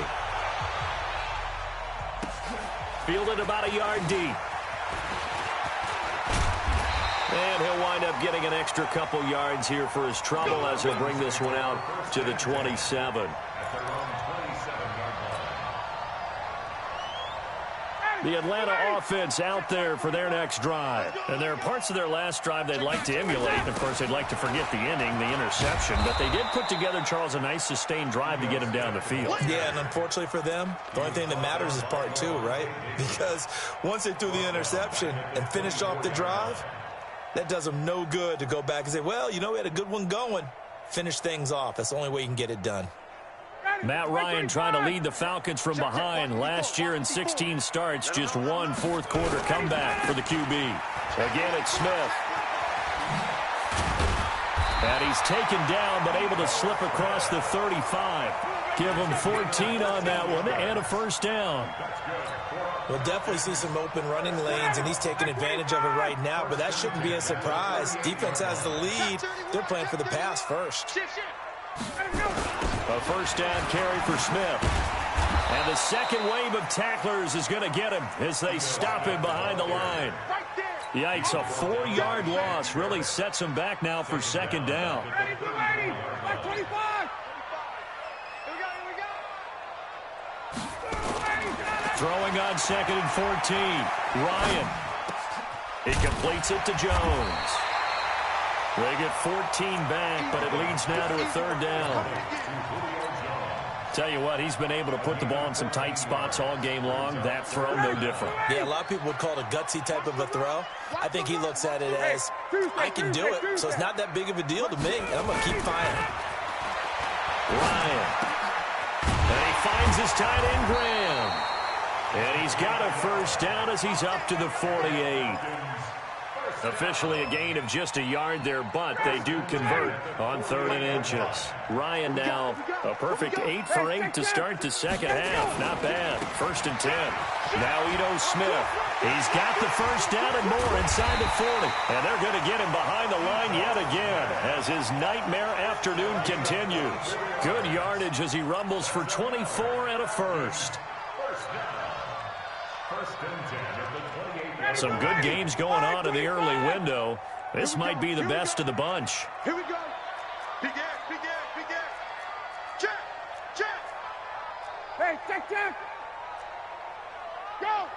[SPEAKER 1] Fielded about a yard deep. And he'll wind up getting an extra couple yards here for his trouble as he'll bring this one out to the 27. The Atlanta offense out there for their next drive. And there are parts of their last drive they'd like to emulate. Of course, they'd like to forget the inning, the interception. But they did put together, Charles, a nice sustained drive to get him down the field.
[SPEAKER 4] Yeah, and unfortunately for them, the only thing that matters is part 2, right? Because once they threw the interception and finished off the drive, that does them no good to go back and say, well, you know, we had a good one going. Finish things off. That's the only way you can get it done.
[SPEAKER 1] Matt Ryan trying to lead the Falcons from behind. Last year in 16 starts, just one fourth-quarter comeback for the QB. Again, it's Smith. And he's taken down, but able to slip across the 35. Give him 14 on that one and a first down.
[SPEAKER 4] We'll definitely see some open running lanes, and he's taking advantage of it right now, but that shouldn't be a surprise. Defense has the lead. They're playing for the pass first.
[SPEAKER 1] A first down carry for Smith. And the second wave of tacklers is going to get him as they stop him behind the line. Yikes, a 4-yard loss really sets him back now for 2nd down. Throwing on 2nd and 14. Ryan. He completes it to Jones. They get 14 back, but it leads now to a 3rd down. Tell you what, he's been able to put the ball in some tight spots all game long. That throw, no different.
[SPEAKER 4] Yeah, a lot of people would call it a gutsy type of a throw. I think he looks at it as, I can do it, so it's not that big of a deal to me, and I'm going to keep firing.
[SPEAKER 1] Ryan. And he finds his tight end, Graham. And he's got a first down as he's up to the 48. Officially a gain of just a yard there, but they do convert on 3rd and inches. Ryan now a perfect 8 for 8 to start the second half. Not bad. 1st and 10. Now Ito Smith. He's got the first down and more inside the 40. And they're going to get him behind the line yet again as his nightmare afternoon continues. Good yardage as he rumbles for 24 and a first. Some good games going on in the early window. This might be the best of the bunch.
[SPEAKER 3] Here we go. Begin. Check. Hey, check. Go.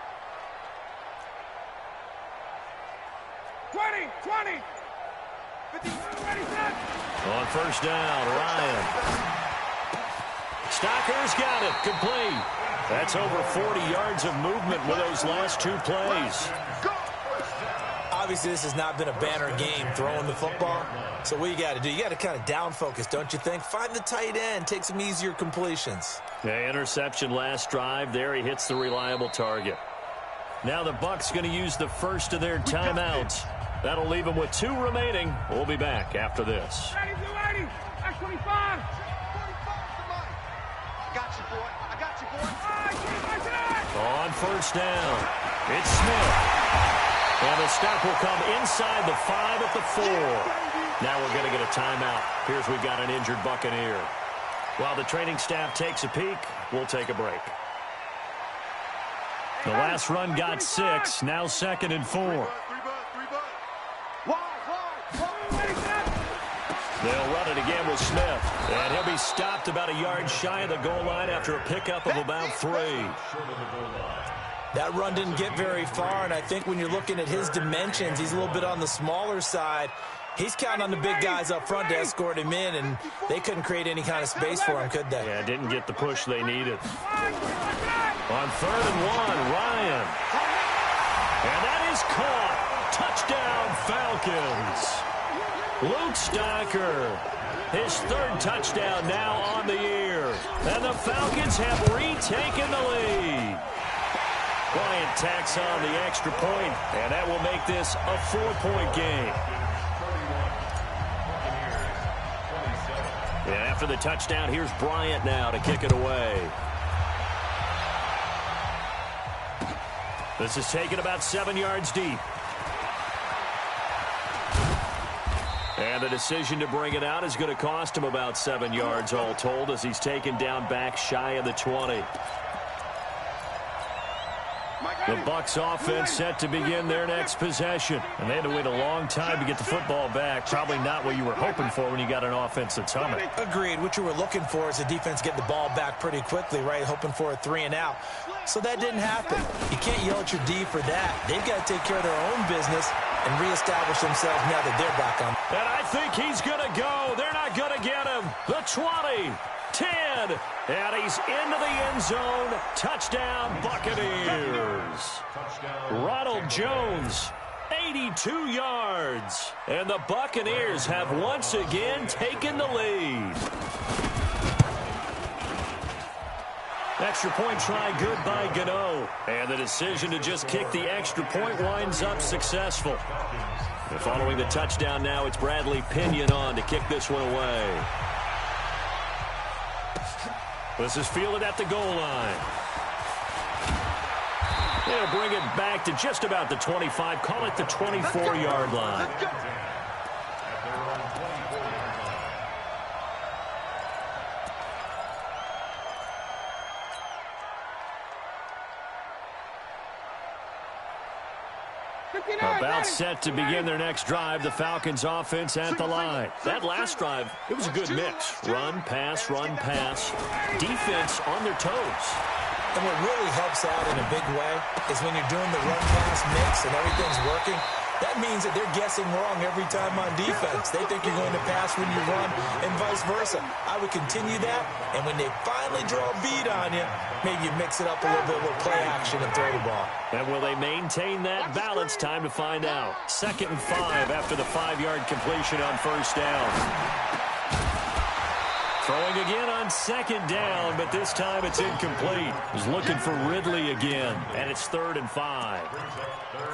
[SPEAKER 3] 20. 50. Ready, set.
[SPEAKER 1] On first down, Ryan. Stocker's got it. Complete. That's over 40 yards of movement with those last 2 plays.
[SPEAKER 4] Obviously, this has not been a banner game throwing the football. So what you got to do, you got to kind of down focus, don't you think? Find the tight end, take some easier completions.
[SPEAKER 1] Yeah, interception last drive. There he hits the reliable target. Now the Bucs going to use the first of their timeouts. That'll leave them with 2 remaining. We'll be back after this.
[SPEAKER 3] Ready, That's 25. I got you, boy.
[SPEAKER 1] On first down, it's Smith. And the stop will come inside the 5 at the 4. Now we're going to get a timeout. Here's we've got an injured Buccaneer. While the training staff takes a peek, we'll take a break. The last run got 6. Now 2nd and 4. They'll run it again with Smith. And he'll be stopped about a yard shy of the goal line after a pickup of about 3.
[SPEAKER 4] That run didn't get very far, and I think when you're looking at his dimensions, he's a little bit on the smaller side. He's counting on the big guys up front to escort him in, and they couldn't create any kind of space for him, could they?
[SPEAKER 1] Yeah, didn't get the push they needed. On 3rd and 1, Ryan. And that is caught. Touchdown, Falcons. Luke Stocker, his 3rd touchdown now on the year. And the Falcons have retaken the lead. Bryant tacks on the extra point, and that will make this a 4-point game. And after the touchdown, here's Bryant now to kick it away. This is taken about 7 yards deep. And the decision to bring it out is going to cost him about 7 yards all told as he's taken down back shy of the 20. The Bucs offense set to begin their next possession. And they had to wait a long time to get the football back. Probably not what you were hoping for when you got an offense that's humming.
[SPEAKER 4] Agreed. What you were looking for is the defense getting the ball back pretty quickly, right? Hoping for a 3 and out. So that didn't happen. You can't yell at your D for that. They've got to take care of their own business and reestablish themselves now that they're back on.
[SPEAKER 1] And I think he's going to go. They're not going to get him. The 20. 10, and he's into the end zone. Touchdown, Buccaneers. Ronald Jones, 82 yards. And the Buccaneers have once again taken the lead. Extra point try good by Gano. And the decision to just kick the extra point winds up successful. And following the touchdown now, it's Bradley Pinion on to kick this one away. This is fielded at the goal line. They'll bring it back to just about the 25. Call it the 24-yard line. About set to begin their next drive, the Falcons offense at the line. That last drive, it was a good mix. Run, pass, defense on their toes.
[SPEAKER 4] And what really helps out in a big way is when you're doing the run-pass mix and everything's working, that means that they're guessing wrong every time on defense. They think you're going to pass when you run and vice versa. I would continue that, and when they finally draw a bead on you, maybe you mix it up a little bit with play action and throw the ball.
[SPEAKER 1] And will they maintain that balance? Time to find out. 2nd and 5 after the 5-yard completion on 1st down. Throwing again on 2nd down, but this time it's incomplete. He's looking for Ridley again, and it's 3rd and 5.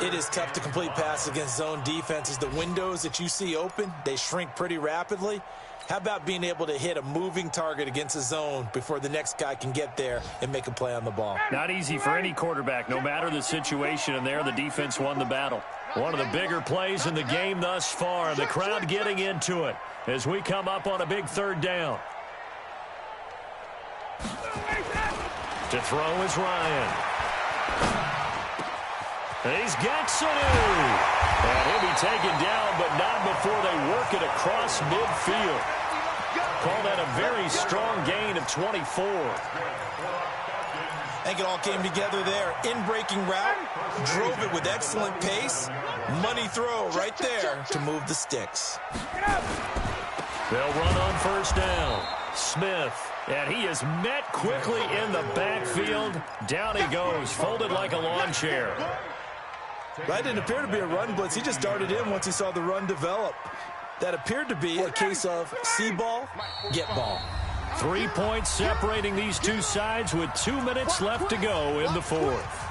[SPEAKER 4] It is tough to complete passes against zone defenses. The windows that you see open, they shrink pretty rapidly. How about being able to hit a moving target against a zone before the next guy can get there and make a play on the ball?
[SPEAKER 1] Not easy for any quarterback, no matter the situation, and there the defense won the battle. One of the bigger plays in the game thus far. The crowd getting into it as we come up on a big 3rd down. To throw is Ryan. He's got Sanu. And he'll be taken down, but not before they work it across midfield. Call that a very strong gain of 24.
[SPEAKER 4] I think it all came together there. In-breaking route, drove it with excellent pace. Money throw right there to move the sticks.
[SPEAKER 1] They'll run on 1st down. Smith, and he is met quickly in the backfield. Down he goes, folded like a lawn chair.
[SPEAKER 4] That didn't appear to be a run blitz. He just darted in once he saw the run develop. That appeared to be a case of see ball, get ball.
[SPEAKER 1] 3 points separating these two sides with 2 minutes left to go in the 4th.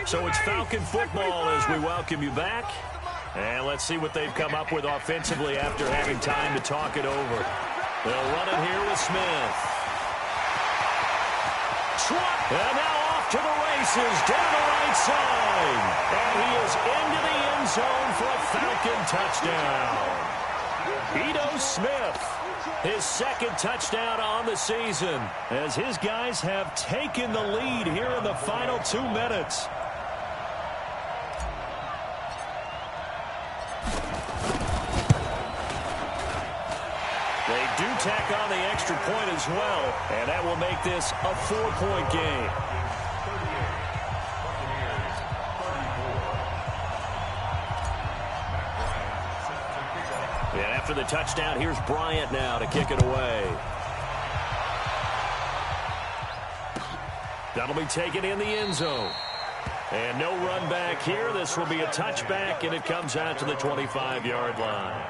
[SPEAKER 1] So it's Falcon football as we welcome you back. And let's see what they've come up with offensively after having time to talk it over. They'll run it here with Smith. And now off to the races down the right side. And he is into the end zone for a Falcon touchdown. Ito Smith His second touchdown on the season as his guys have taken the lead here in the final 2 minutes. They do tack on the extra point as well, and that will make this a 4-point game. And after the touchdown, here's Bryant now to kick it away. That'll be taken in the end zone. And no run back here. This will be a touchback, and it comes out to the 25-yard line.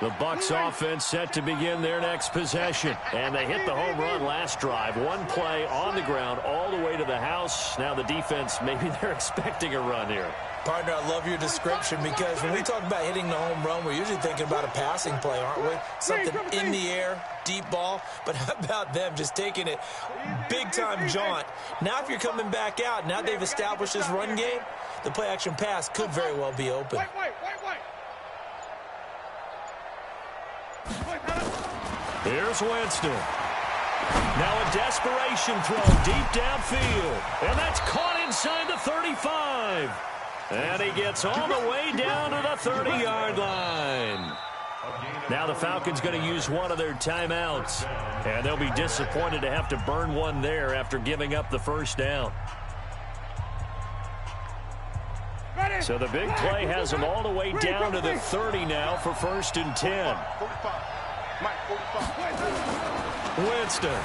[SPEAKER 1] The Bucs offense set to begin their next possession. And they hit the home run last drive. One play on the ground all the way to the house. Now the defense, maybe they're expecting a run here.
[SPEAKER 4] Partner, I love your description because when we talk about hitting the home run, we're usually thinking about a passing play, aren't we? Something in the air, deep ball. But how about them just taking it big-time jaunt? Now if you're coming back out, now they've established this run game, the play-action pass could very well be open.
[SPEAKER 1] Here's Winston. Now a desperation throw deep downfield. And that's caught inside the 35. And he gets all the way down to the 30-yard line. Now the Falcons going to use one of their timeouts. And they'll be disappointed to have to burn one there after giving up the first down. So the big play has them all the way down to the 30 now for 1st and 10. Winston.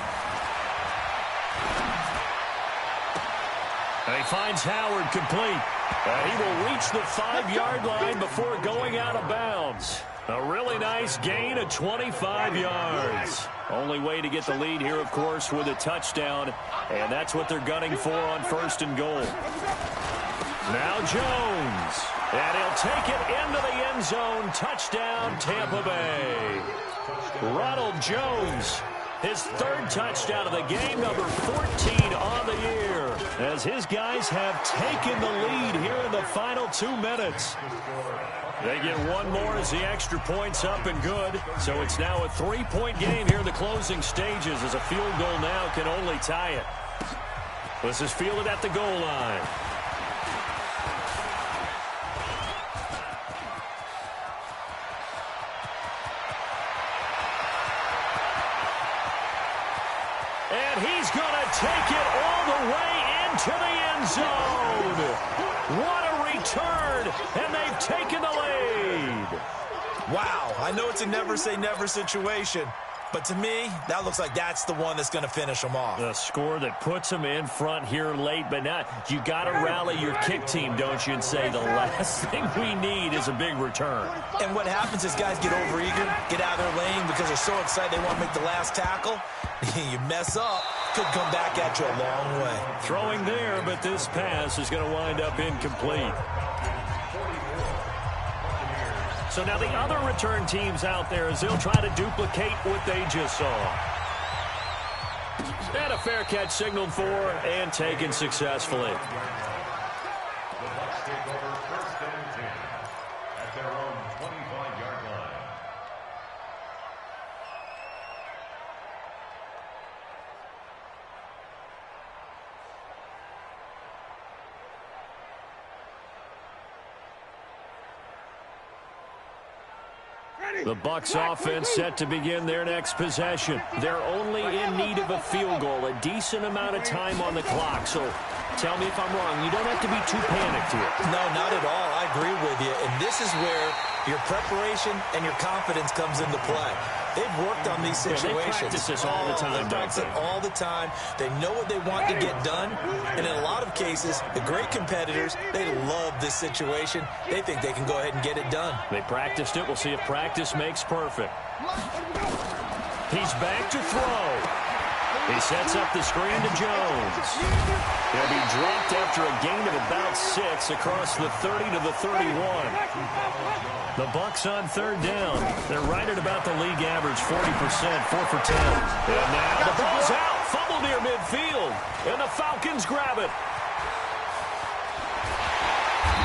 [SPEAKER 1] And he finds Howard complete. And he will reach the 5-yard line before going out of bounds. A really nice gain of 25 yards. Only way to get the lead here, of course, with a touchdown. And that's what they're gunning for on 1st and goal. Now Jones. And he'll take it into the end zone. Touchdown, Tampa Bay. Ronald Jones, his 3rd touchdown of the game, number 14 on the year, as his guys have taken the lead here in the final 2 minutes. They get one more as the extra point's up and good. So it's now a 3-point game here in the closing stages as a field goal now can only tie it. This is fielded at the goal line. And he's going to take it all the way into the end zone. What a return, and they've taken the lead.
[SPEAKER 4] Wow, I know it's a never-say-never situation, but to me, that looks like that's the one that's going to finish them off.
[SPEAKER 1] The score that puts them in front here late, but now you got to rally your kick team, don't you, and say the last thing we need is a big return.
[SPEAKER 4] And what happens is guys get overeager, get out of their lane because they're so excited they want to make the last tackle. You mess up, could come back at you a long way.
[SPEAKER 1] Throwing there, but this pass is going to wind up incomplete. So now the other return teams out there as they'll try to duplicate what they just saw. And a fair catch signaled for and taken successfully.
[SPEAKER 2] The Bucs take over 1st and 10 at their own 25-yard line.
[SPEAKER 1] The Bucs offense set to begin their next possession. They're only in need of a field goal, a decent amount of time on the clock. So tell me if I'm wrong. You don't have to be too panicked here.
[SPEAKER 4] No, not at all. I agree with you. And this is where your preparation and your confidence comes into play. They've worked on these situations.
[SPEAKER 1] They practice this all the time.
[SPEAKER 4] They practice it all the time. They know what they want to get done. And in a lot of cases, the great competitors, they love this situation. They think they can go ahead and get it done.
[SPEAKER 1] They practiced it. We'll see if practice makes perfect. He's back to throw. He sets up the screen to Jones. He'll be dropped after a gain of about 6 across the 30 to the 31. The Bucs on 3rd down. They're right at about the league average, 40%, 4 for 10. And now the ball's out. Fumble near midfield. And the Falcons grab it.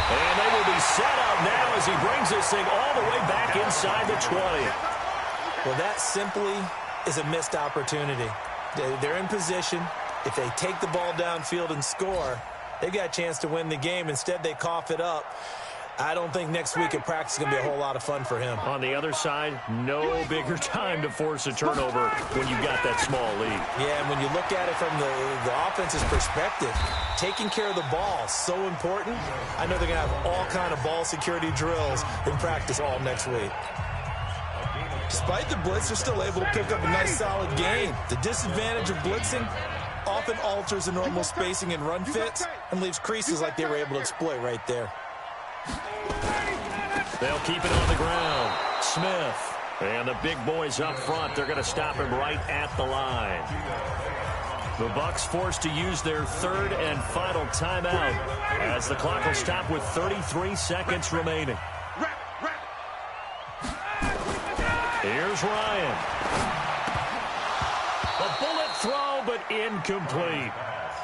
[SPEAKER 1] And they will be set up now as he brings this thing all the way back inside the 20.
[SPEAKER 4] Well, that simply is a missed opportunity. They're in position. If they take the ball downfield and score, they've got a chance to win the game. Instead, they cough it up. I don't think next week at practice is going to be a whole lot of fun for him.
[SPEAKER 1] On the other side, no bigger time to force a turnover when you've got that small lead.
[SPEAKER 4] Yeah, and when you look at it from the offense's perspective, taking care of the ball is so important. I know they're going to have all kind of ball security drills in practice all next week. Despite the blitz, they're still able to pick up a nice solid gain. The disadvantage of blitzing often alters the normal spacing and run fits and leaves creases like they were able to exploit right there.
[SPEAKER 1] They'll keep it on the ground. Smith. And the big boys up front, they're going to stop him right at the line. The Bucs forced to use their third and final timeout as the clock will stop with 33 seconds remaining. Here's Ryan. A bullet throw, but incomplete.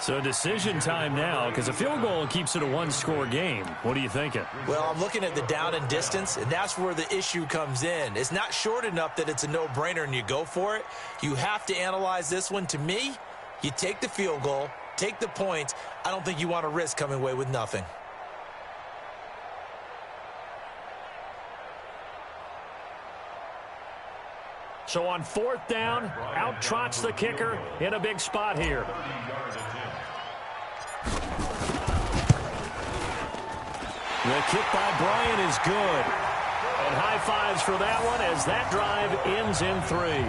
[SPEAKER 1] So decision time now, because a field goal keeps it a one-score game. What are you thinking?
[SPEAKER 4] Well, I'm looking at the down and distance, and that's where the issue comes in. It's not short enough that it's a no-brainer and you go for it. You have to analyze this one. To me, you take the field goal, take the points. I don't think you want to risk coming away with nothing.
[SPEAKER 1] So on fourth down, out trots the kicker in a big spot here. The kick by Bryant is good. And high fives for that one as that drive ends in 3.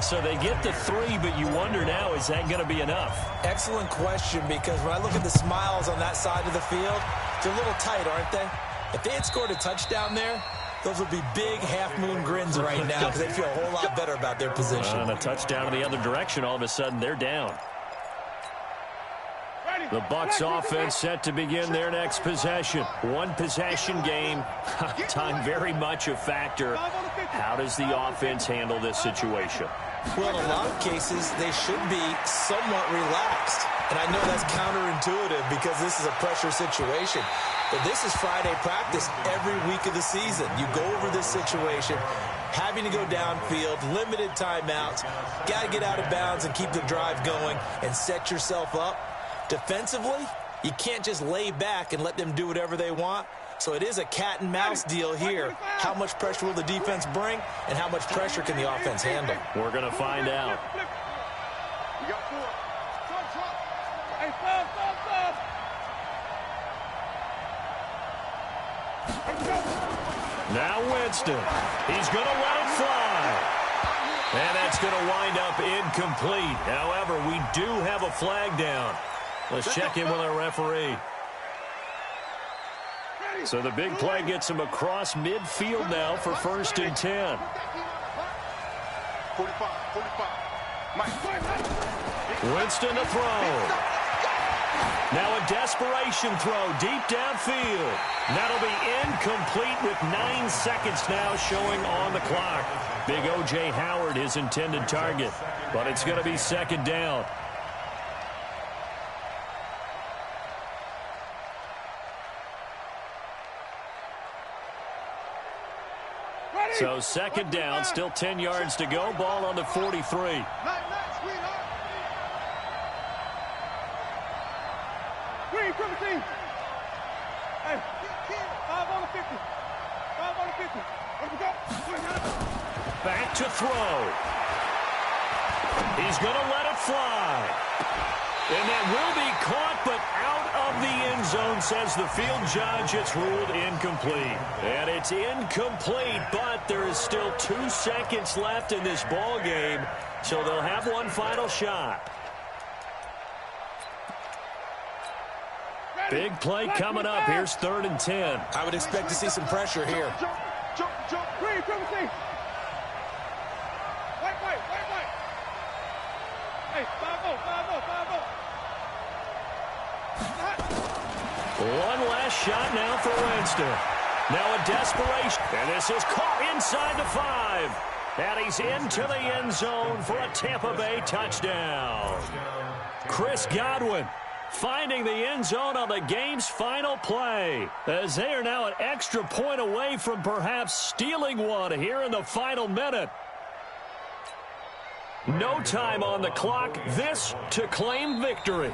[SPEAKER 1] So they get the 3, but you wonder now, is that going to be enough?
[SPEAKER 4] Excellent question, because when I look at the smiles on that side of the field, they're a little tight, aren't they? If they had scored a touchdown there, those would be big half-moon grins right now because they feel a whole lot better about their position.
[SPEAKER 1] And a touchdown in the other direction, all of a sudden they're down. The Bucs offense set to begin their next possession. One possession game. Time very much a factor. How does the offense handle this situation?
[SPEAKER 4] Well, in a lot of cases, they should be somewhat relaxed. And I know that's counterintuitive because this is a pressure situation. But this is Friday practice every week of the season. You go over this situation, having to go downfield, limited timeouts, got to get out of bounds and keep the drive going and set yourself up. Defensively, you can't just lay back and let them do whatever they want. So it is a cat and mouse deal here. How much pressure will the defense bring and how much pressure can the offense handle?
[SPEAKER 1] We're going to find out. Now Winston. He's going to let it fly. And that's going to wind up incomplete. However, we do have a flag down. Let's check in with our referee. So the big play gets him across midfield now for 1st and 10.
[SPEAKER 3] 45.
[SPEAKER 1] Winston to throw. Now a desperation throw deep downfield. That'll be incomplete with 9 seconds now showing on the clock. Big O.J. Howard, his intended target. But it's going to be 2nd down. So 2nd down, still 10 yards to go. Ball on the 43.
[SPEAKER 3] Hey, 5 on the 50. 5 on the 50. Where we go?
[SPEAKER 1] Back to throw. He's going to let it fly. And that will be caught, but out of the end zone, says the field judge. It's ruled incomplete. And it's incomplete, but there is still 2 seconds left in this ball game, so they'll have one final shot. Big play coming up. Here's 3rd and 10.
[SPEAKER 4] I would expect to see some pressure here.
[SPEAKER 3] Jump. Green, White. Hey, 5-0.
[SPEAKER 1] One last shot now for Winston. Now a desperation. And this is caught inside the 5. And he's into the end zone for a Tampa Bay touchdown. Chris Godwin finding the end zone on the game's final play, as they are now an extra point away from perhaps stealing one here in the final minute. No time on the clock. This to claim victory.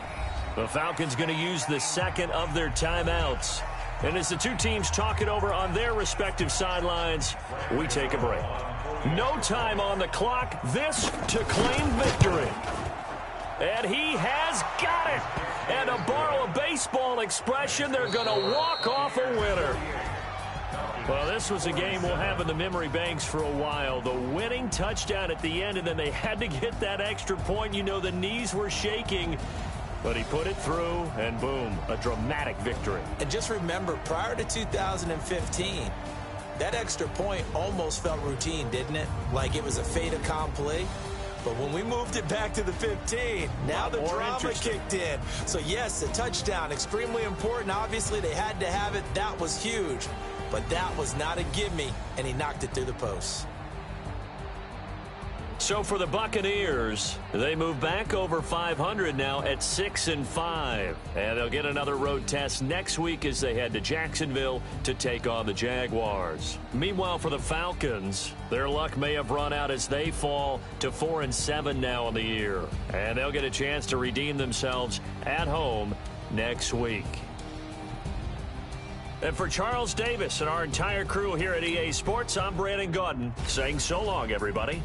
[SPEAKER 1] The Falcons going to use the second of their timeouts. And as the two teams talk it over on their respective sidelines, we take a break. No time on the clock. This to claim victory. And he has got it. And to borrow a baseball expression, they're going to walk off a winner. Well, this was a game we'll have in the memory banks for a while. The winning touchdown at the end, and then they had to get that extra point. You know, the knees were shaking, but he put it through, and boom, a dramatic victory.
[SPEAKER 4] And just remember, prior to 2015, that extra point almost felt routine, didn't it? Like it was a fait accompli. But when we moved it back to the 15, now the drama kicked in. So, yes, the touchdown, extremely important. Obviously, they had to have it. That was huge. But that was not a gimme, and he knocked it through the post.
[SPEAKER 1] So for the Buccaneers, they move back over 500 now at 6-5. And they'll get another road test next week as they head to Jacksonville to take on the Jaguars. Meanwhile, for the Falcons, their luck may have run out as they fall to 4-7 now in the year. And they'll get a chance to redeem themselves at home next week. And for Charles Davis and our entire crew here at EA Sports, I'm Brandon Gaudin saying so long, everybody.